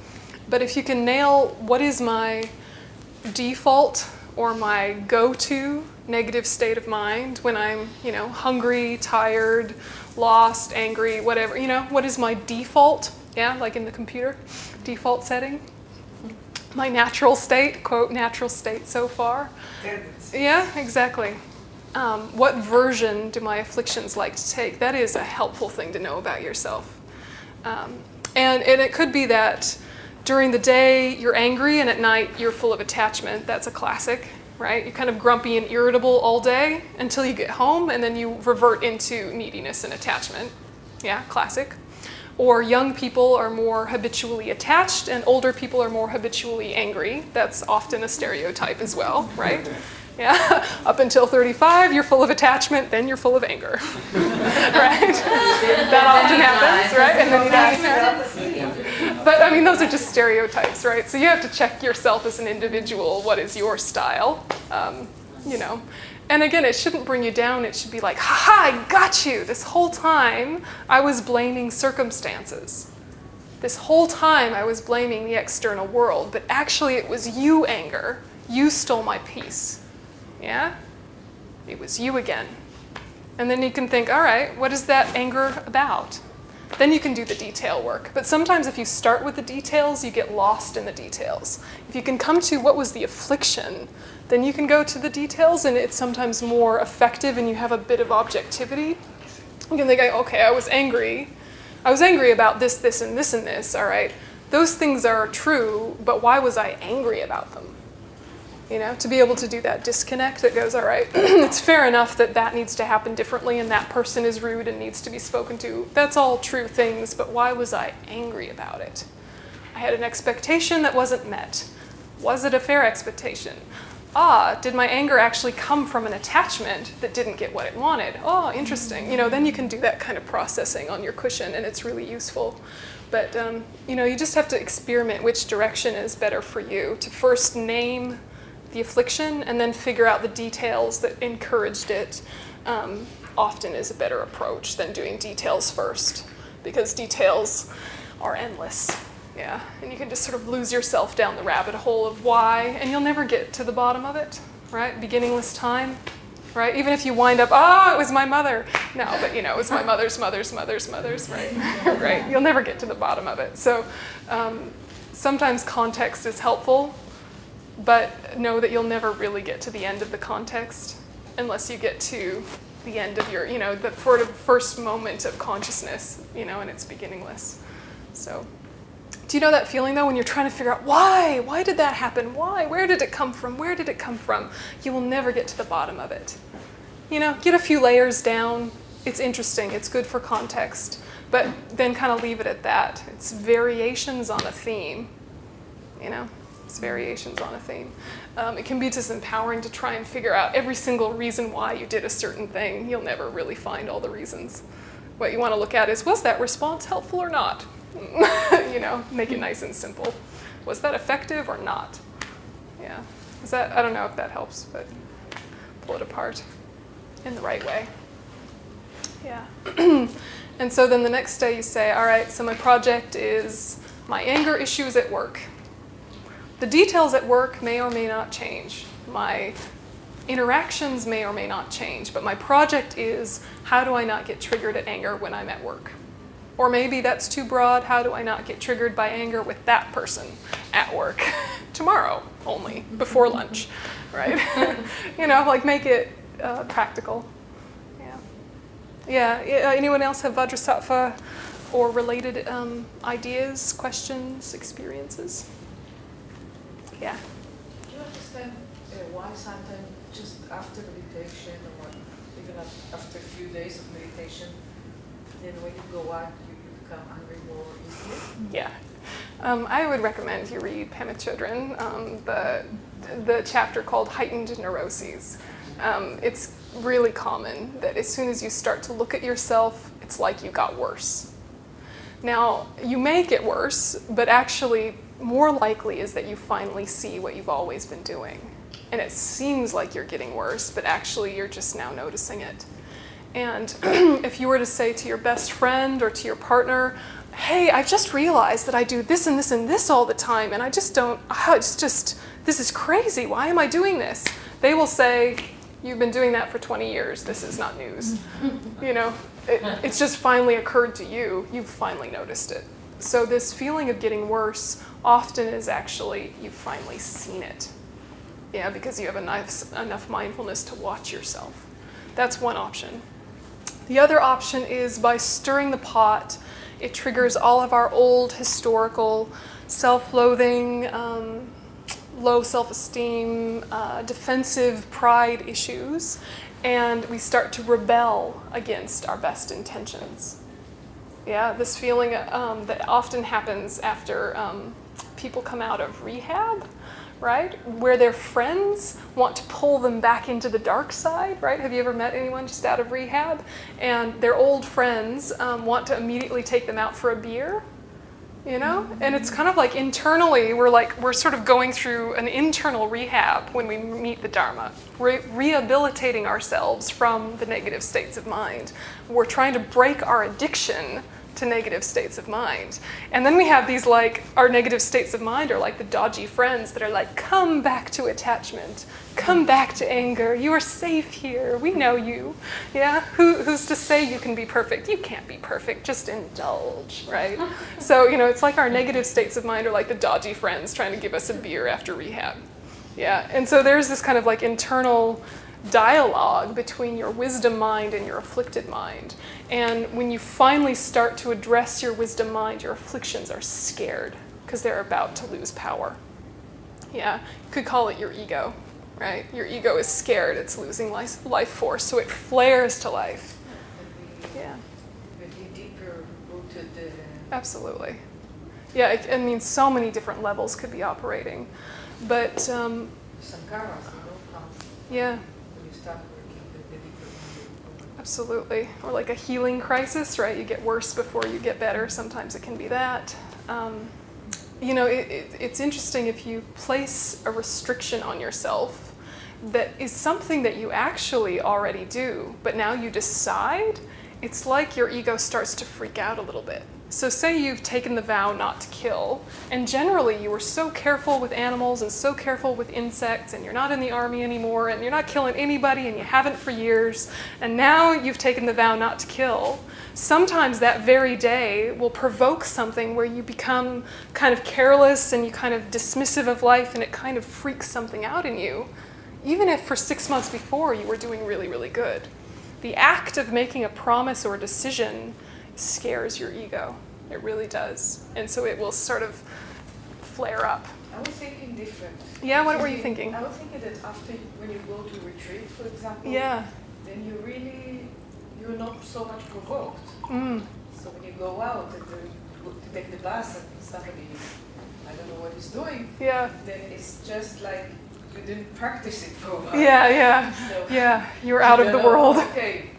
But if you can nail what is my default or my go-to negative state of mind when I'm, hungry, tired, lost, angry, whatever, what is my default? Yeah, like in the computer, default setting. My natural state, quote, natural state so far. Yeah, exactly. What version do my afflictions like to take? That is a helpful thing to know about yourself. And it could be that during the day you're angry and at night you're full of attachment. That's a classic. Right? You're kind of grumpy and irritable all day until you get home, and then you revert into neediness and attachment. Yeah, classic. Or young people are more habitually attached, and older people are more habitually angry. That's often a stereotype as well, right? Yeah, up until 35, you're full of attachment, then you're full of anger. Right? That often happens, right? And then you die. But I mean, those are just stereotypes, right? So you have to check yourself as an individual. What is your style? And again, it shouldn't bring you down. It should be like, ha-ha, I got you. This whole time, I was blaming circumstances. This whole time, I was blaming the external world. But actually, it was you, anger. You stole my peace. Yeah? It was you again. And then you can think, all right, what is that anger about? Then you can do the detail work. But sometimes if you start with the details, you get lost in the details. If you can come to what was the affliction, then you can go to the details, and it's sometimes more effective and you have a bit of objectivity. You can think, okay, I was angry. I was angry about this, this, and this, and this, all right? Those things are true, but why was I angry about them? To be able to do that disconnect that goes, all right, it's fair enough that that needs to happen differently and that person is rude and needs to be spoken to. That's all true things, but why was I angry about it? I had an expectation that wasn't met. Was it a fair expectation? Did my anger actually come from an attachment that didn't get what it wanted? Oh, interesting. Then you can do that kind of processing on your cushion, and it's really useful. But, you just have to experiment which direction is better for you. To first name the affliction and then figure out the details that encouraged it often is a better approach than doing details first, because details are endless. Yeah, and you can just sort of lose yourself down the rabbit hole of why, and you'll never get to the bottom of it, right? Beginningless time, right? Even if you wind up, it was my mother. No, but it was my mother's, right? Right? You'll never get to the bottom of it. So sometimes context is helpful, but know that you'll never really get to the end of the context unless you get to the end of your, the sort of first moment of consciousness, and it's beginningless. So, do you know that feeling though when you're trying to figure out why? Why did that happen? Why? Where did it come from? Where did it come from? You will never get to the bottom of it. Get a few layers down, it's interesting, it's good for context, but then kind of leave it at that. It's variations on a theme, you know? It's variations on a theme. It can be just empowering to try and figure out every single reason why you did a certain thing. You'll never really find all the reasons. What you want to look at is, was that response helpful or not? You know, make it nice and simple. Was that effective or not? Yeah. Is that, I don't know if that helps, but pull it apart in the right way. Yeah. And so then the next day you say, all right, so my project is my anger issues at work. The details at work may or may not change. My interactions may or may not change, but my project is, how do I not get triggered at anger when I'm at work? Or maybe that's too broad, how do I not get triggered by anger with that person at work tomorrow only, before lunch, right? You know, like make it practical. Yeah. Anyone else have Vajrasattva or related ideas, questions, experiences? Yeah. Do you understand why sometimes just after meditation or even after a few days of meditation, then when you go out, you become angry more easily? Yeah. I would recommend you read Pema Chodron, the chapter called Heightened Neuroses. It's really common that as soon as you start to look at yourself, it's like you got worse. Now, you may get worse, but actually more likely is that you finally see what you've always been doing. And it seems like you're getting worse, but actually you're just now noticing it. And if you were to say to your best friend or to your partner, hey, I've just realized that I do this and this and this all the time, and I just don't, this is crazy, why am I doing this? They will say, you've been doing that for 20 years, this is not news. You know, it's just finally occurred to you, you've finally noticed it. So this feeling of getting worse often is actually, you've finally seen it. Yeah, because you have enough mindfulness to watch yourself. That's one option. The other option is by stirring the pot, it triggers all of our old historical self-loathing, low self-esteem, defensive pride issues, and we start to rebel against our best intentions. Yeah, this feeling that often happens after people come out of rehab, right? Where their friends want to pull them back into the dark side, right? Have you ever met anyone just out of rehab? And their old friends want to immediately take them out for a beer, you know? And it's kind of like internally, we're sort of going through an internal rehab when we meet the Dharma. We're rehabilitating ourselves from the negative states of mind. We're trying to break our addiction to negative states of mind. And then we have these our negative states of mind are like the dodgy friends that are like, come back to attachment, come back to anger, you are safe here, we know you. Yeah, who's to say you can be perfect? You can't be perfect, just indulge, right? So, you know, it's like our negative states of mind are like the dodgy friends trying to give us a beer after rehab. Yeah, and so there's this kind of internal dialogue between your wisdom mind and your afflicted mind. And when you finally start to address your wisdom mind, your afflictions are scared because they're about to lose power. Yeah, you could call it your ego, right? Your ego is scared, it's losing life force, so it flares to life. Yeah. Maybe deeper rooted. Absolutely. Yeah, I mean, so many different levels could be operating. But, Sankaras, yeah. when you start working with the deeper. Absolutely. Or like a healing crisis, right? You get worse before you get better. Sometimes it can be that. You know, it's interesting if you place a restriction on yourself that is something that you actually already do, but now you decide, it's like your ego starts to freak out a little bit. So say you've taken the vow not to kill, and generally you were so careful with animals and so careful with insects, and you're not in the army anymore, and you're not killing anybody, and you haven't for years, and now you've taken the vow not to kill. Sometimes that very day will provoke something where you become kind of careless and you kind of dismissive of life, and it kind of freaks something out in you, even if for 6 months before you were doing really, really good. The act of making a promise or a decision scares your ego. It really does. And so it will sort of flare up. I was thinking different. Yeah, what were you thinking? I was thinking that after when you go to retreat, for example, Yeah. then you you're not so much provoked. So when you go out and you take the bus and somebody, I don't know what he's doing, Yeah. then it's just like you didn't practice it for a while. Yeah, yeah, So yeah. You're out of the world. Okay.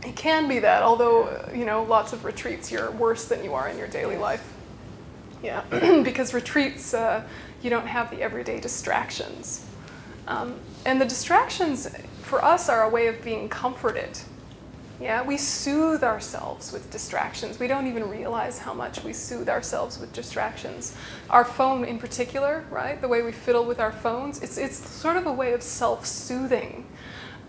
It can be that, although, lots of retreats, you're worse than you are in your daily life. Yeah, because retreats, you don't have the everyday distractions. And the distractions, for us, are a way of being comforted. Yeah, we soothe ourselves with distractions. We don't even realize how much we soothe ourselves with distractions. Our phone in particular, right, the way we fiddle with our phones, it's sort of a way of self-soothing.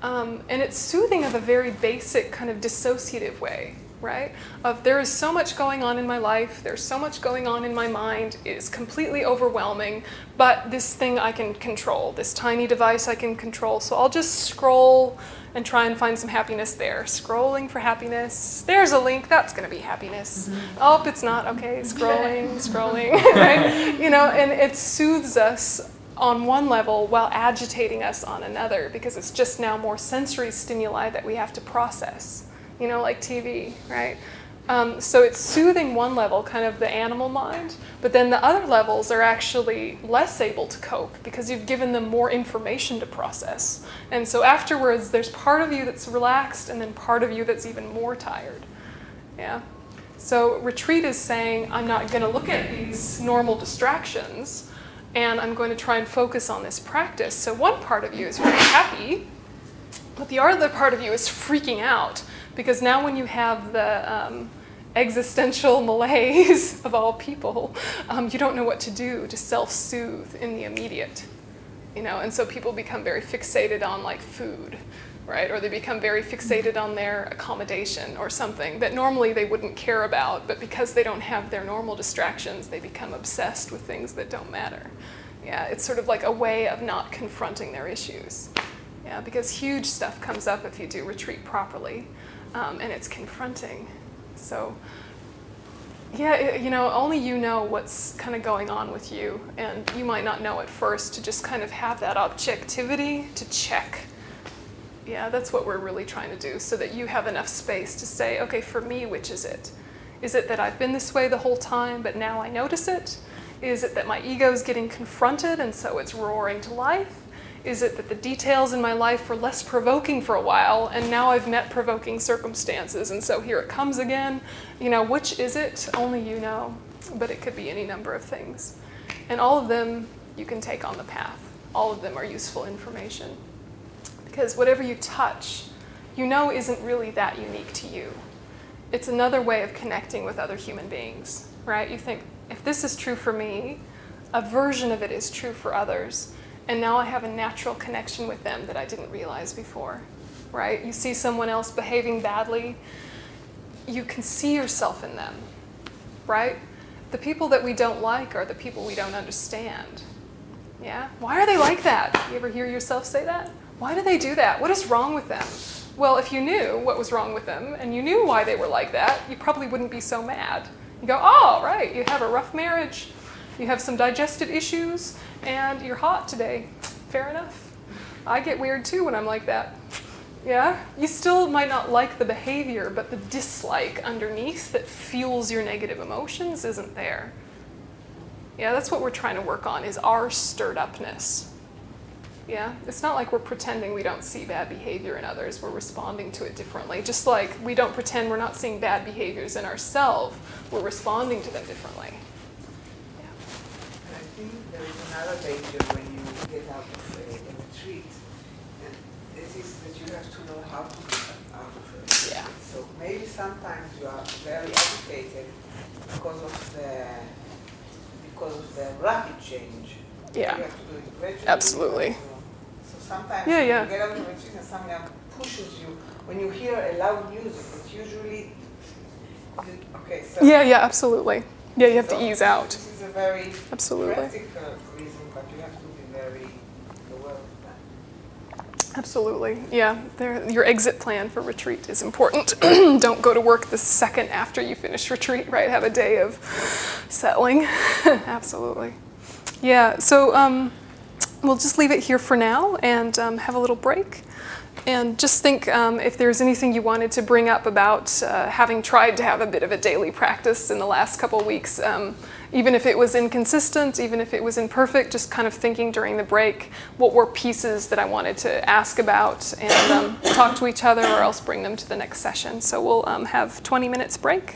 And it's soothing of a very basic kind of dissociative way, right? Of there is so much going on in my life, there's so much going on in my mind, it is completely overwhelming, but this thing I can control, this tiny device I can control, so I'll just scroll and try and find some happiness there. Scrolling for happiness. There's a link, that's gonna be happiness. Oh, it's not, okay, scrolling, right? And it soothes us on one level while agitating us on another, because it's just now more sensory stimuli that we have to process, like TV, right? So it's soothing one level, kind of the animal mind, but then the other levels are actually less able to cope because you've given them more information to process. And so afterwards, there's part of you that's relaxed and then part of you that's even more tired. Yeah. So retreat is saying, I'm not going to look at these normal distractions and I'm going to try and focus on this practice. So one part of you is very happy, but the other part of you is freaking out because now when you have the existential malaise of all people, you don't know what to do to self-soothe in the immediate, and so people become very fixated on like food, right? Or they become very fixated on their accommodation or something that normally they wouldn't care about, but because they don't have their normal distractions, they become obsessed with things that don't matter. Yeah, it's sort of like a way of not confronting their issues. Yeah, because huge stuff comes up if you do retreat properly, and it's confronting. So, yeah, only you know what's kind of going on with you, and you might not know at first, to just kind of have that objectivity to check. Yeah, that's what we're really trying to do, so that you have enough space to say, okay, for me, which is it? Is it that I've been this way the whole time, but now I notice it? Is it that my ego's getting confronted, and so it's roaring to life? Is it that the details in my life were less provoking for a while, and now I've met provoking circumstances, and so here it comes again? Which is it? Only you know, but it could be any number of things. And all of them you can take on the path. All of them are useful information. Because whatever you touch, isn't really that unique to you. It's another way of connecting with other human beings, right? You think, if this is true for me, a version of it is true for others. And now I have a natural connection with them that I didn't realize before, right? You see someone else behaving badly, you can see yourself in them, right? The people that we don't like are the people we don't understand. Yeah? Why are they like that? You ever hear yourself say that? Why do they do that? What is wrong with them? Well, if you knew what was wrong with them and you knew why they were like that, you probably wouldn't be so mad. You go, oh, right, you have a rough marriage, you have some digestive issues, and you're hot today. Fair enough. I get weird too when I'm like that. Yeah? You still might not like the behavior, but the dislike underneath that fuels your negative emotions isn't there. Yeah, that's what we're trying to work on, is our stirred upness. Yeah? It's not like we're pretending we don't see bad behavior in others. We're responding to it differently. Just like we don't pretend we're not seeing bad behaviors in ourselves, we're responding to them differently. I think there is another danger when you get out of a retreat, and this is that you have to know how to get out of it. Yeah. So maybe sometimes you are very agitated because of the rapid change. Yeah. You have to do it gradually. Absolutely. So sometimes Yeah, you yeah. get out of a retreat and someone pushes you. When you hear a loud music, it's usually okay. So Yeah, absolutely. Yeah, you have to so ease out. This is a very Absolutely. practical reason, but you have to be very aware of that. Absolutely. Yeah, your exit plan for retreat is important. Don't go to work the second after you finish retreat, right? Have a day of settling. Absolutely. Yeah, so we'll just leave it here for now and have a little break. And just think if there's anything you wanted to bring up about having tried to have a bit of a daily practice in the last couple weeks, even if it was inconsistent, even if it was imperfect, just kind of thinking during the break, what were pieces that I wanted to ask about and talk to each other or else bring them to the next session. So we'll have 20 minutes break.